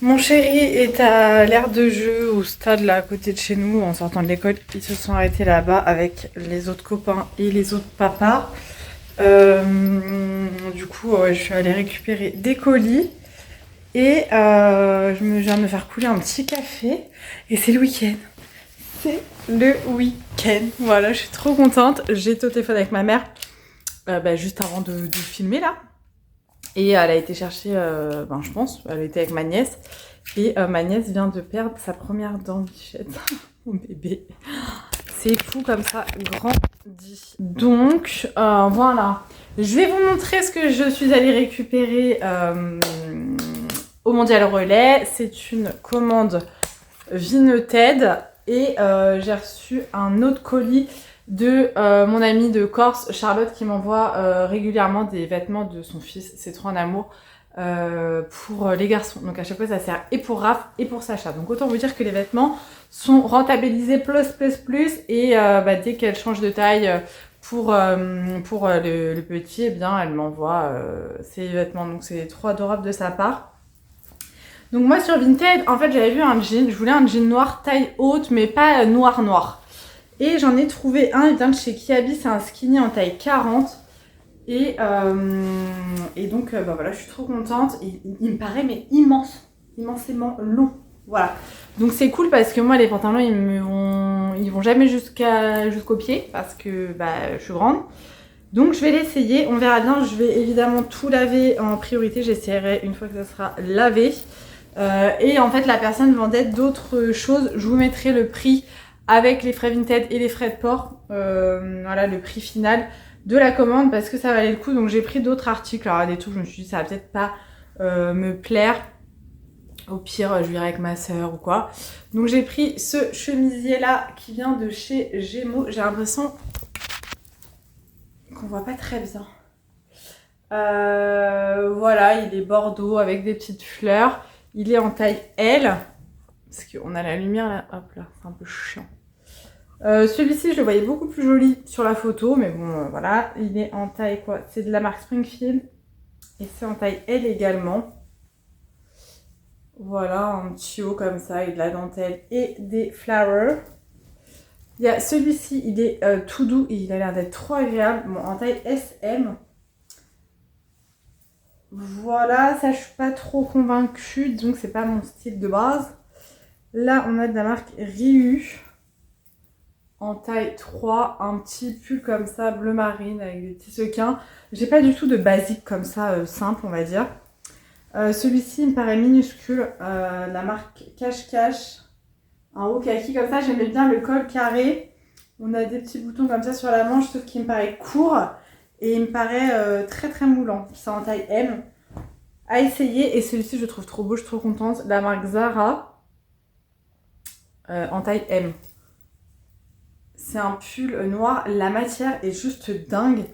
Mon chéri est à l'aire de jeu au stade là à côté de chez nous en sortant de l'école. Ils se sont arrêtés là-bas avec les autres copains et les autres papas. Du coup je suis allée récupérer des colis. Et je viens de me faire couler un petit café. Et c'est le week-end. C'est le week-end. Voilà, je suis trop contente. J'ai été au téléphone avec ma mère juste avant de filmer là. Et elle a été chercher, je pense, elle était avec ma nièce. Et ma nièce vient de perdre sa première dent, Bichette. Mon bébé. C'est fou comme ça, grandit. Donc, voilà. Je vais vous montrer ce que je suis allée récupérer au Mondial Relais. C'est une commande Vinted. Et j'ai reçu un autre colis de mon amie de Corse, Charlotte, qui m'envoie régulièrement des vêtements de son fils. C'est trop un amour pour les garçons. Donc à chaque fois ça sert et pour Raph et pour Sacha. Donc autant vous dire que les vêtements sont rentabilisés plus. Et dès qu'elle change de taille pour le petit, eh bien elle m'envoie ces vêtements. Donc c'est trop adorable de sa part. Donc moi sur Vinted, en fait j'avais vu un jean, je voulais un jean noir taille haute mais pas noir. Et j'en ai trouvé un, il vient de chez Kiabi, c'est un skinny en taille 40. Et donc voilà, je suis trop contente. Il me paraît mais immensément long. Voilà. Donc c'est cool parce que moi les pantalons ils vont jamais jusqu'au pied parce que je suis grande. Donc je vais l'essayer, on verra bien. Je vais évidemment tout laver en priorité. J'essaierai une fois que ça sera lavé. Et en fait la personne vendait d'autres choses. Je vous mettrai le prix avec les frais Vinted et les frais de port. Voilà le prix final de la commande parce que ça valait le coup. Donc j'ai pris d'autres articles. Alors des trucs je me suis dit ça va peut-être pas me plaire. Au pire je verrai avec ma soeur ou quoi. Donc j'ai pris ce chemisier là qui vient de chez Gémeaux. J'ai l'impression qu'on voit pas très bien. Voilà, il est bordeaux avec des petites fleurs. Il est en taille L. Parce qu'on a la lumière là. Hop là, c'est un peu chiant. Celui-ci, je le voyais beaucoup plus joli sur la photo. Mais bon, voilà. Il est en taille quoi? C'est de la marque Springfield. Et c'est en taille L également. Voilà, un petit haut comme ça. Et de la dentelle et des flowers. Il y a celui-ci, il est tout doux et il a l'air d'être trop agréable. Bon, en taille SM. Voilà, ça je suis pas trop convaincue, donc c'est pas mon style de base. Là, on a de la marque Ryu. En taille 3, un petit pull comme ça, bleu marine avec des petits sequins. J'ai pas du tout de basique comme ça, simple on va dire. Celui-ci il me paraît minuscule, la marque Cache Cache. Un haut kaki comme ça, j'aimais bien le col carré. On a des petits boutons comme ça sur la manche, sauf qu'il me paraît court. Et il me paraît très très moulant. C'est en taille M. À essayer. Et celui-ci, je le trouve trop beau, je suis trop contente. La marque Zara. En taille M. C'est un pull noir. La matière est juste dingue.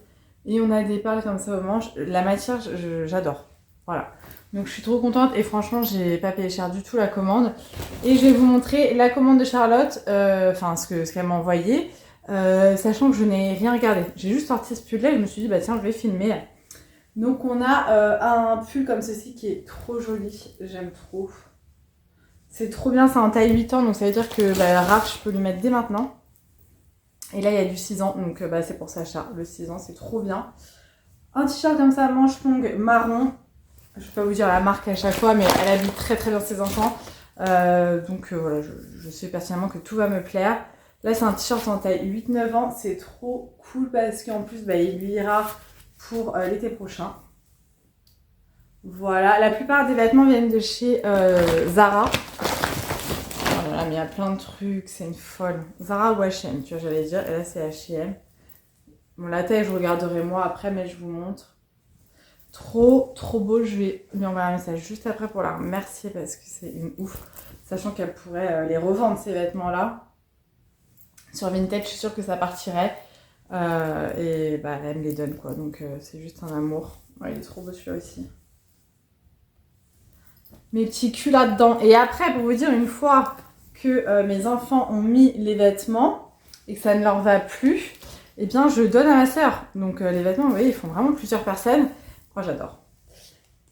Et on a des perles comme ça aux manches. La matière, j'adore. Voilà. Donc je suis trop contente. Et franchement, j'ai pas payé cher du tout la commande. Et je vais vous montrer la commande de Charlotte. Enfin, ce qu'elle m'a envoyé. Sachant que je n'ai rien regardé. J'ai juste sorti ce pull là et je me suis dit bah tiens je vais filmer. Donc on a un pull comme ceci qui est trop joli, j'aime trop. C'est trop bien, c'est en taille 8 ans donc ça veut dire que Raph je peux lui mettre dès maintenant. Et là il y a du 6 ans donc c'est pour Sacha, le 6 ans c'est trop bien. Un t-shirt comme ça, manche longue marron. Je vais pas vous dire la marque à chaque fois mais elle habille très très bien ses enfants. Donc voilà, je sais pertinemment que tout va me plaire. Là, c'est un t-shirt en taille 8-9 ans. C'est trop cool parce qu'en plus, il lui ira pour l'été prochain. Voilà. La plupart des vêtements viennent de chez Zara. Oh là là, mais il y a plein de trucs. C'est une folle. Zara ou H&M, tu vois, j'allais dire. Et là, c'est H&M. Bon, la taille, je regarderai moi après, mais je vous montre. Trop, trop beau. Je vais lui envoyer un message juste après pour la remercier parce que c'est une ouf. Sachant qu'elle pourrait les revendre, ces vêtements-là. Sur Vinted, je suis sûre que ça partirait. Et elle me les donne quoi. Donc c'est juste un amour. Ouais, il est trop beau celui-là aussi. Mes petits culs là-dedans. Et après, pour vous dire, une fois que mes enfants ont mis les vêtements et que ça ne leur va plus, eh bien je donne à ma soeur. Donc les vêtements, vous voyez, ils font vraiment plusieurs personnes. Moi j'adore.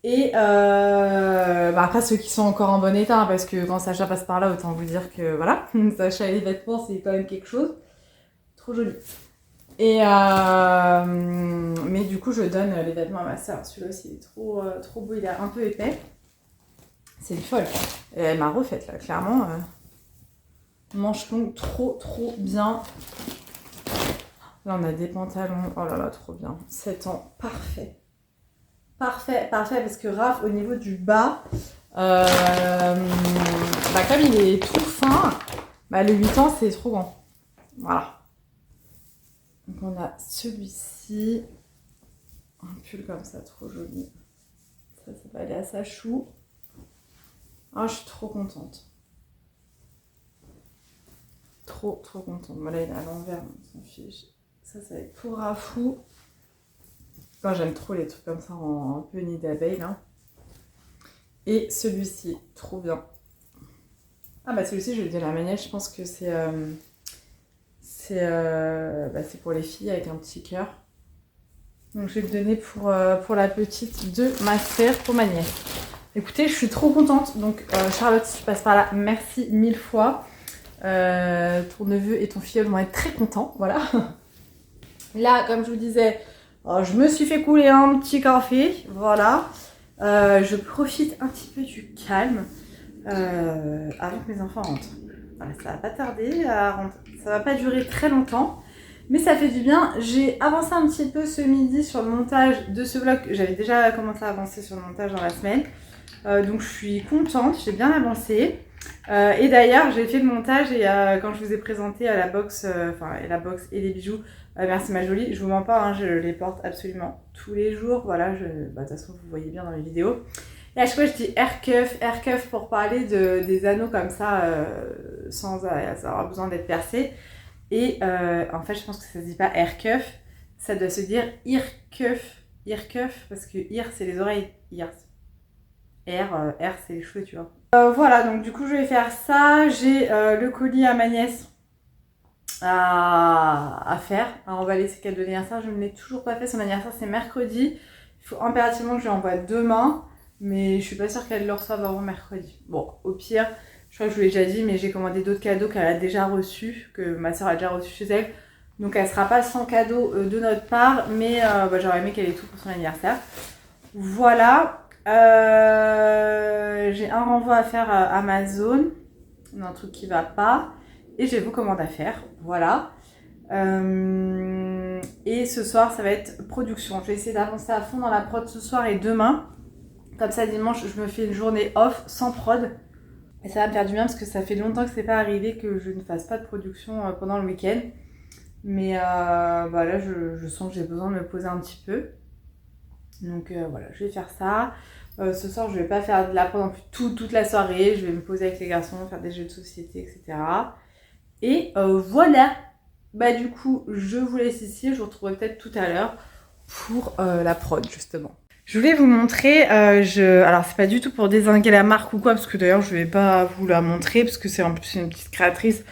Et après ceux qui sont encore en bon état, hein, parce que quand Sacha passe par là, autant vous dire que voilà, Sacha et les vêtements c'est quand même quelque chose. Trop joli. Et mais du coup je donne les vêtements à ma soeur. Celui-là aussi il est trop, trop beau, il est un peu épais. C'est une folle. Et elle m'a refaite là, clairement. Manche longue, trop trop bien. Là on a des pantalons, oh là là trop bien. 7 ans, parfait. Parfait, parfait, parce que Raph, au niveau du bas, comme il est tout fin, le 8 ans, c'est trop grand. Voilà. Donc on a celui-ci. Un pull comme ça, trop joli. Ça va aller à sa chou. Ah, je suis trop contente. Trop, trop contente. Voilà, il est à l'envers, on s'en fiche. Ça va être pour Rafou. Moi, j'aime trop les trucs comme ça en un peu nid d'abeille là. Et celui-ci, trop bien. Ah celui-ci, je vais le dire la manière, je pense que c'est pour les filles avec un petit cœur. Donc je vais le donner pour la petite de ma sœur, pour ma nièce. Écoutez, je suis trop contente. Donc Charlotte, si tu passes par là, merci 1000 fois. Ton neveu et ton filleul vont être très contents, voilà. Là, comme je vous disais, je me suis fait couler un petit café, voilà. Je profite un petit peu du calme avant que mes enfants rentrent. Voilà, ça va pas tarder à rentrer. Ça va pas durer très longtemps. Mais ça fait du bien. J'ai avancé un petit peu ce midi sur le montage de ce vlog. J'avais déjà commencé à avancer sur le montage dans la semaine. Donc je suis contente, j'ai bien avancé. Et d'ailleurs j'ai fait le montage et quand je vous ai présenté la box, la box et les bijoux, merci ma jolie, je vous mens pas, hein, je les porte absolument tous les jours. Voilà, de toute façon vous voyez bien dans les vidéos. Et à chaque fois je dis air cuff pour parler des anneaux comme ça sans avoir besoin d'être percés. Et en fait je pense que ça se dit pas air cuff, ça doit se dire ear cuff parce que ear c'est les oreilles, ears. R c'est les cheveux tu vois. Voilà, donc du coup je vais faire ça. J'ai le colis à ma nièce à faire, à emballer ses cadeaux d'anniversaire. Je ne l'ai toujours pas fait, son anniversaire c'est mercredi. Il faut impérativement que je lui envoie demain, mais je suis pas sûre qu'elle le reçoive avant mercredi. Bon, au pire, je crois que je vous l'ai déjà dit, mais j'ai commandé d'autres cadeaux qu'elle a déjà reçus, que ma soeur a déjà reçus chez elle. Donc elle sera pas sans cadeau de notre part, mais j'aurais aimé qu'elle ait tout pour son anniversaire. Voilà. J'ai un renvoi à faire à Amazon, un truc qui va pas, et j'ai vos commandes à faire, voilà. Et ce soir ça va être production. Je vais essayer d'avancer à fond dans la prod ce soir et demain, comme ça dimanche je me fais une journée off sans prod, et ça va me faire du bien parce que ça fait longtemps que c'est pas arrivé que je ne fasse pas de production pendant le week-end, mais là je sens que j'ai besoin de me poser un petit peu. Donc voilà, je vais faire ça. Ce soir, je vais pas faire de la prod non plus toute la soirée. Je vais me poser avec les garçons, faire des jeux de société, etc. Et voilà. Bah du coup, je vous laisse ici. Je vous retrouverai peut-être tout à l'heure pour la prod, justement. Je voulais vous montrer, alors c'est pas du tout pour dézinguer la marque ou quoi, parce que d'ailleurs je vais pas vous la montrer, parce que c'est en plus une petite créatrice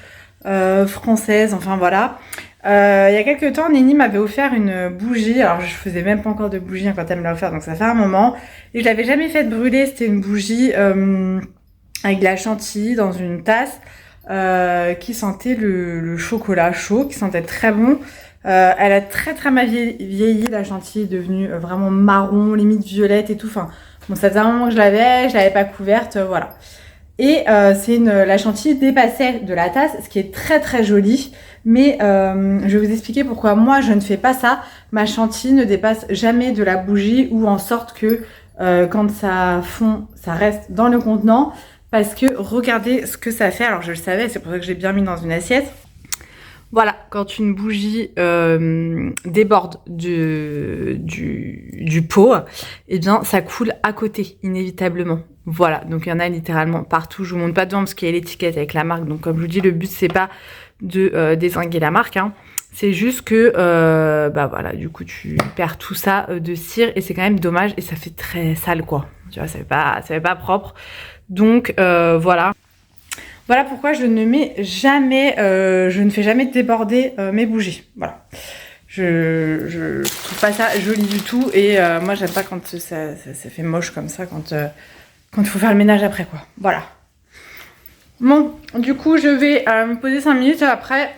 française, enfin voilà. Il y a quelques temps, Nini m'avait offert une bougie. Alors je faisais même pas encore de bougie quand elle me l'a offert, donc ça fait un moment. Et je l'avais jamais fait brûler. C'était une bougie avec de la chantilly dans une tasse qui sentait le chocolat chaud, qui sentait très bon. Elle a très mal vieilli. La chantilly est devenue vraiment marron, limite violette et tout. Enfin, bon, ça faisait un moment que je l'avais pas couverte, voilà. Et la chantilly dépassait de la tasse, ce qui est très joli. Mais je vais vous expliquer pourquoi moi je ne fais pas ça. Ma chantilly ne dépasse jamais de la bougie, ou en sorte que quand ça fond, ça reste dans le contenant. Parce que regardez ce que ça fait. Alors je le savais, c'est pour ça que je l'ai bien mis dans une assiette. Voilà, quand une bougie déborde du pot, eh bien ça coule à côté, inévitablement. Voilà, donc il y en a littéralement partout. Je vous montre pas devant parce qu'il y a l'étiquette avec la marque. Donc comme je vous dis, le but c'est pas de dézinguer la marque, hein. C'est juste que voilà, du coup tu perds tout ça de cire et c'est quand même dommage et ça fait très sale quoi. Tu vois, ça fait pas propre. Donc voilà. Voilà pourquoi je ne mets jamais, je ne fais jamais déborder mes bougies. Voilà. Je trouve pas ça joli du tout et moi j'aime pas quand ça fait moche comme ça quand il faut faire le ménage après quoi. Voilà. Bon, du coup je vais me poser 5 minutes et après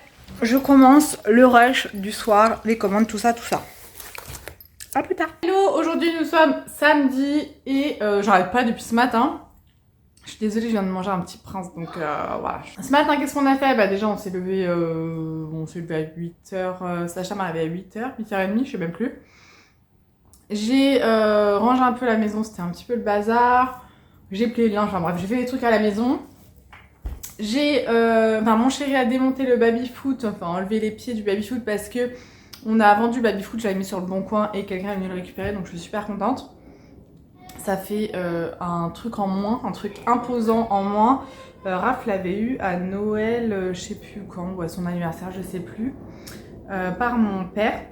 je commence le rush du soir, les commandes, tout ça. A plus tard. Hello, aujourd'hui nous sommes samedi et j'arrête pas depuis ce matin. Je suis désolée, je viens de manger un petit prince, donc voilà. Ce matin, qu'est-ce qu'on a fait? Bah déjà, on s'est levé à 8h. Sacha m'a réveillé à 8h, 8h30, je sais même plus. J'ai rangé un peu la maison, c'était un petit peu le bazar. J'ai plié le linge, enfin bref, j'ai fait des trucs à la maison. Mon chéri a démonté le baby-foot, enfin enlevé les pieds du baby-foot parce que on a vendu le baby-foot, j'avais mis sur le bon coin et quelqu'un est venu le récupérer, donc je suis super contente. Ça fait un truc en moins, un truc imposant en moins. Raph l'avait eu à Noël, je sais plus quand, ou à son anniversaire, je sais plus, par mon père.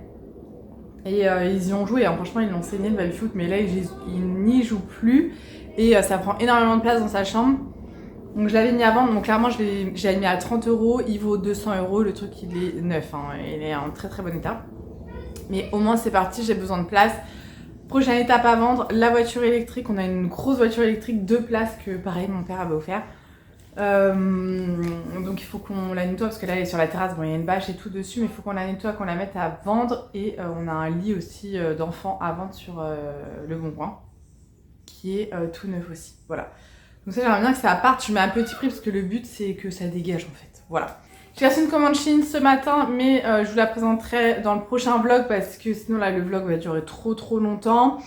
Et ils y ont joué, hein. Franchement ils l'ont saigné le baby-foot, mais là ils n'y jouent plus. Et ça prend énormément de place dans sa chambre. Donc je l'avais mis à vendre, donc clairement je l'ai mis à 30 €, il vaut 200 €, le truc il est neuf, hein. Il est en très bon état. Mais au moins c'est parti, j'ai besoin de place. Prochaine étape à vendre, la voiture électrique. On a une grosse voiture électrique 2 places que pareil mon père avait offert. Donc il faut qu'on la nettoie parce que là elle est sur la terrasse, bon il y a une bâche et tout dessus, mais il faut qu'on la nettoie, qu'on la mette à vendre. Et on a un lit aussi d'enfant à vendre sur le Bon Coin qui est tout neuf aussi, voilà. Donc ça j'aimerais bien que ça parte, je mets un petit prix parce que le but c'est que ça dégage en fait, voilà. J'ai reçu une commande Shein ce matin, mais je vous la présenterai dans le prochain vlog parce que sinon là le vlog va durer trop longtemps.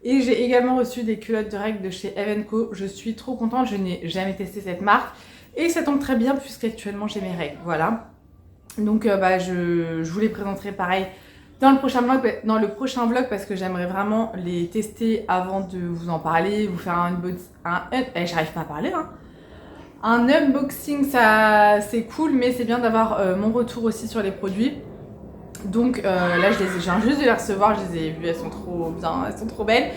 Et j'ai également reçu des culottes de règles de chez Eve & Co. Je suis trop contente, je n'ai jamais testé cette marque. Et ça tombe très bien puisqu'actuellement j'ai mes règles, voilà. Donc je vous les présenterai pareil dans le prochain vlog parce que j'aimerais vraiment les tester avant de vous en parler, vous faire j'arrive pas à parler hein. Un unboxing, ça c'est cool, mais c'est bien d'avoir mon retour aussi sur les produits. Donc là je viens juste de les recevoir, je les ai vues, elles sont trop bien, elles sont trop belles.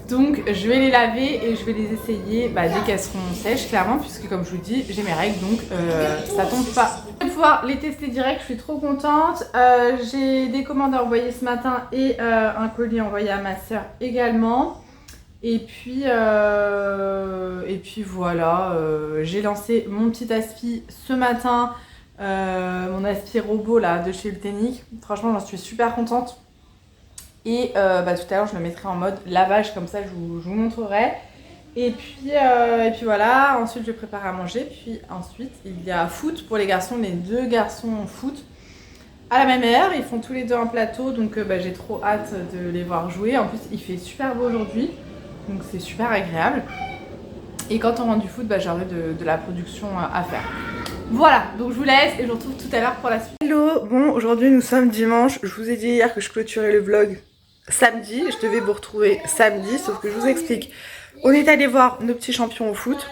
Donc je vais les laver et je vais les essayer dès qu'elles seront sèches clairement, puisque comme je vous dis j'ai mes règles, donc ça tombe pas. Je vais pouvoir les tester direct, je suis trop contente. J'ai des commandes à envoyer ce matin et un colis envoyé à ma soeur également. Et puis voilà, j'ai lancé mon petit aspi ce matin, mon aspi robot là de chez Ultenic. Franchement j'en suis super contente. Et tout à l'heure je le mettrai en mode lavage, comme ça je vous montrerai. Et puis voilà, ensuite je vais préparer à manger. Puis ensuite il y a foot pour les garçons, les deux garçons foot à la même heure. Ils font tous les deux un plateau, donc j'ai trop hâte de les voir jouer. En plus il fait super beau aujourd'hui, donc c'est super agréable. Et quand on rentre du foot, j'aurai de la production à faire. Voilà, donc je vous laisse et je vous retrouve tout à l'heure pour la suite. Hello, bon aujourd'hui nous sommes dimanche. Je vous ai dit hier que je clôturais le vlog samedi. Je devais vous retrouver samedi, sauf que je vous explique. On est allé voir nos petits champions au foot.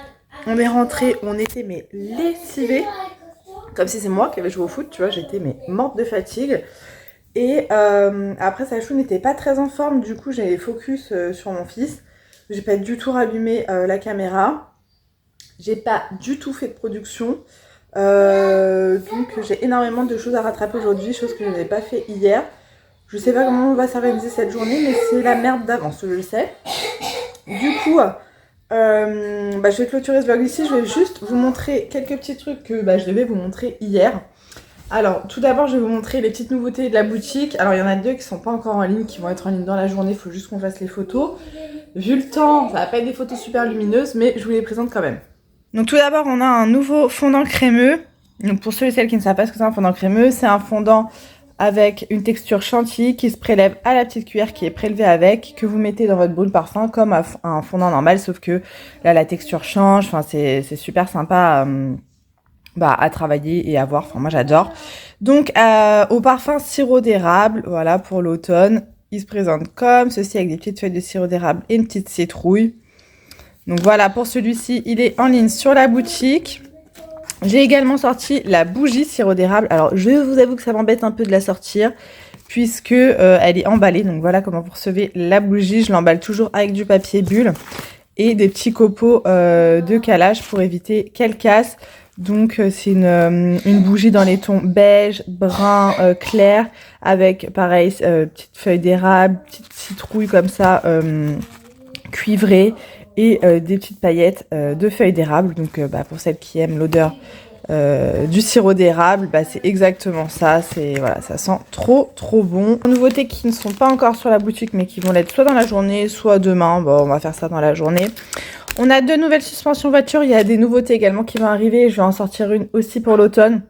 On est rentré, on était mais lessivés. Comme si c'est moi qui avais joué au foot, tu vois, j'étais mais morte de fatigue. Et après Sachou n'était pas très en forme, du coup j'avais focus sur mon fils. J'ai pas du tout rallumé la caméra. J'ai pas du tout fait de production. Donc j'ai énormément de choses à rattraper aujourd'hui, chose que je n'avais pas fait hier. Je sais pas comment on va s'organiser cette journée, mais c'est la merde d'avance, je le sais. Du coup, je vais clôturer ce vlog ici. Je vais juste vous montrer quelques petits trucs que je devais vous montrer hier. Alors tout d'abord je vais vous montrer les petites nouveautés de la boutique. Alors il y en a deux qui sont pas encore en ligne, qui vont être en ligne dans la journée, il faut juste qu'on fasse les photos. Vu le temps, ça va pas être des photos super lumineuses, mais je vous les présente quand même. Donc tout d'abord on a un nouveau fondant crémeux. Donc pour ceux et celles qui ne savent pas ce que c'est un fondant crémeux, c'est un fondant avec une texture chantilly qui se prélève à la petite cuillère qui est prélevée avec, que vous mettez dans votre boule parfum comme un fondant normal, sauf que là la texture change, enfin c'est super sympa à travailler et à voir, enfin moi j'adore. Donc au parfum sirop d'érable, voilà pour l'automne, il se présente comme ceci avec des petites feuilles de sirop d'érable et une petite citrouille. Donc voilà, pour celui-ci, il est en ligne sur la boutique. J'ai également sorti la bougie sirop d'érable. Alors, je vous avoue que ça m'embête un peu de la sortir, puisque elle est emballée. Donc voilà comment vous recevez la bougie. Je l'emballe toujours avec du papier bulle et des petits copeaux de calage pour éviter qu'elle casse. Donc c'est une bougie dans les tons beige, brun, clair, avec pareil, petite feuille d'érable, petite citrouille comme ça, cuivrée. Et des petites paillettes de feuilles d'érable. Donc pour celles qui aiment l'odeur du sirop d'érable, c'est exactement ça. Voilà, ça sent trop bon. Nouveautés qui ne sont pas encore sur la boutique mais qui vont l'être soit dans la journée, soit demain. Bon, on va faire ça dans la journée. On a 2 nouvelles suspensions voiture. Il y a des nouveautés également qui vont arriver. Je vais en sortir une aussi pour l'automne.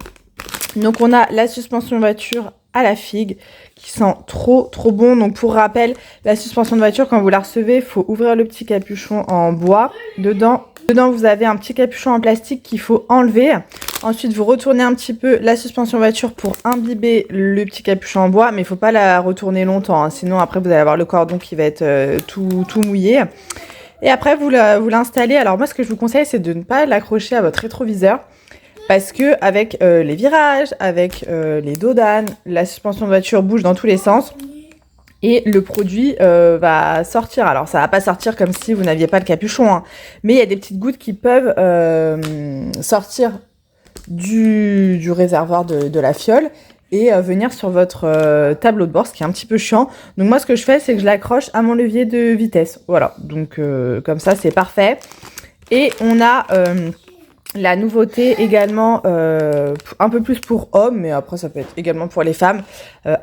Donc on a la suspension voiture à la figue qui sent trop bon. Donc pour rappel, la suspension de voiture, quand vous la recevez, il faut ouvrir le petit capuchon en bois. Dedans vous avez un petit capuchon en plastique qu'il faut enlever. Ensuite vous retournez un petit peu la suspension voiture pour imbiber le petit capuchon en bois, mais il ne faut pas la retourner longtemps, hein. Sinon après vous allez avoir le cordon qui va être tout mouillé. Et après vous l'installez. Alors moi ce que je vous conseille, c'est de ne pas l'accrocher à votre rétroviseur. Parce que avec les virages, avec les dos d'âne, la suspension de voiture bouge dans tous les sens. Et le produit va sortir. Alors ça va pas sortir comme si vous n'aviez pas le capuchon, hein. Mais il y a des petites gouttes qui peuvent sortir du réservoir de la fiole et venir sur votre tableau de bord, ce qui est un petit peu chiant. Donc moi ce que je fais, c'est que je l'accroche à mon levier de vitesse. Voilà, donc comme ça c'est parfait. Et on a la nouveauté également, un peu plus pour hommes, mais après ça peut être également pour les femmes,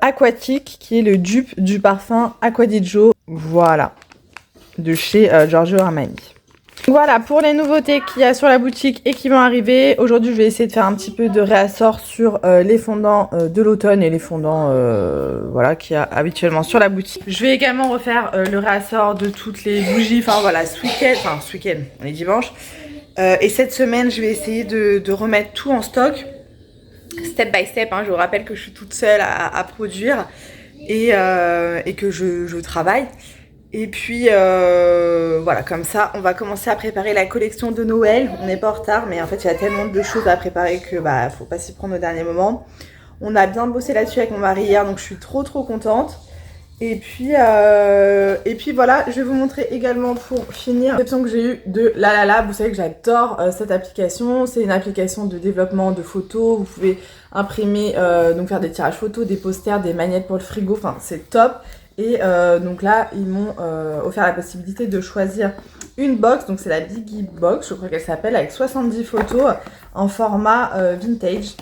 Aquatique, qui est le dupe du parfum Acqua di Gio, voilà, de chez Giorgio Armani. Voilà pour les nouveautés qu'il y a sur la boutique et qui vont arriver. Aujourd'hui, je vais essayer de faire un petit peu de réassort sur les fondants de l'automne et les fondants voilà, qu'il y a habituellement sur la boutique. Je vais également refaire le réassort de toutes les bougies, enfin voilà, ce week-end, on est dimanche. Et cette semaine, je vais essayer de remettre tout en stock, step by step. Hein. Je vous rappelle que je suis toute seule à produire et que je travaille. Et puis voilà, comme ça, on va commencer à préparer la collection de Noël. On n'est pas en retard, mais en fait, il y a tellement de choses à préparer que bah, faut pas s'y prendre au dernier moment. On a bien bossé là-dessus avec mon mari hier, donc je suis trop contente. Et puis voilà, je vais vous montrer également pour finir la réception que j'ai eue de Lalala. Vous savez que j'adore cette application. C'est une application de développement de photos. Vous pouvez imprimer, donc faire des tirages photos, des posters, des magnettes pour le frigo. Enfin, c'est top. Et donc là, ils m'ont offert la possibilité de choisir une box. Donc c'est la Biggie Box, je crois qu'elle s'appelle, avec 70 photos en format vintage.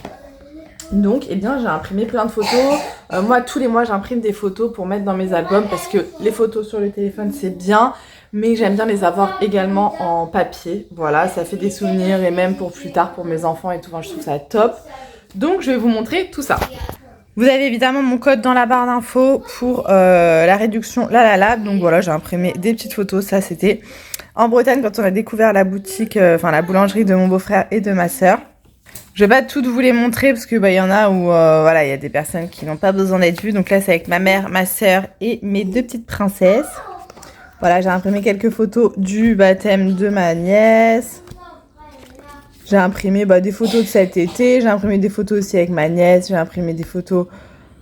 Donc, eh bien, j'ai imprimé plein de photos. Moi, tous les mois, j'imprime des photos pour mettre dans mes albums parce que les photos sur le téléphone, c'est bien, mais j'aime bien les avoir également en papier. Voilà, ça fait des souvenirs et même pour plus tard, pour mes enfants et tout. Enfin, je trouve ça top. Donc, je vais vous montrer tout ça. Vous avez évidemment mon code dans la barre d'infos pour la réduction Lalala. Donc voilà, j'ai imprimé des petites photos. Ça, c'était en Bretagne quand on a découvert la boutique, enfin la boulangerie de mon beau-frère et de ma sœur. Je vais pas toutes vous les montrer parce que bah, y en a où voilà, il y a des personnes qui n'ont pas besoin d'être vues. Donc là, c'est avec ma mère, ma sœur et mes deux petites princesses. Voilà, j'ai imprimé quelques photos du baptême de ma nièce. J'ai imprimé des photos de cet été, j'ai imprimé des photos aussi avec ma nièce, j'ai imprimé des photos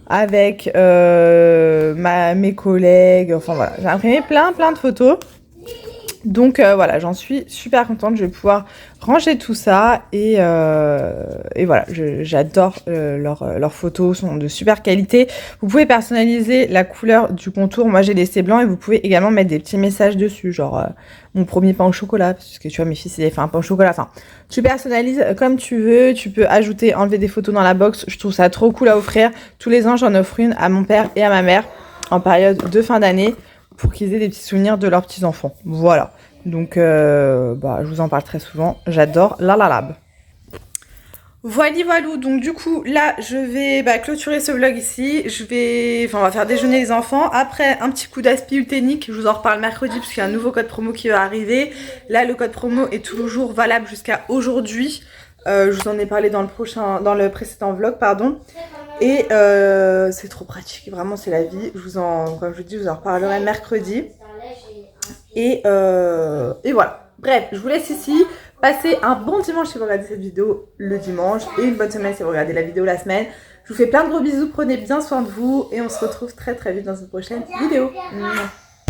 avec mes collègues, enfin voilà, j'ai imprimé plein de photos. Donc voilà, j'en suis super contente, je vais pouvoir ranger tout ça et voilà, j'adore leurs photos, sont de super qualité. Vous pouvez personnaliser la couleur du contour, moi j'ai laissé blanc et vous pouvez également mettre des petits messages dessus, genre mon premier pain au chocolat, parce que tu vois mes fils ils avaient fait un pain au chocolat, enfin tu personnalises comme tu veux, tu peux ajouter, enlever des photos dans la box, je trouve ça trop cool à offrir. Tous les ans j'en offre une à mon père et à ma mère en période de fin d'année, pour qu'ils aient des petits souvenirs de leurs petits-enfants. Voilà. Donc, je vous en parle très souvent. J'adore Lalala. Voilou. Donc, du coup, là, je vais clôturer ce vlog ici. On va faire déjeuner les enfants. Après, un petit coup d'aspirateur technique. Je vous en reparle mercredi, parce qu'il y a un nouveau code promo qui va arriver. Là, le code promo est toujours valable jusqu'à aujourd'hui. Je vous en ai parlé dans le précédent vlog, pardon. Et c'est trop pratique, vraiment c'est la vie. Comme je vous dis, je vous en reparlerai mercredi. Et voilà. Bref, je vous laisse ici. Passez un bon dimanche si vous regardez cette vidéo le dimanche. Et une bonne semaine si vous regardez la vidéo la semaine. Je vous fais plein de gros bisous, prenez bien soin de vous. Et on se retrouve très vite dans une prochaine vidéo.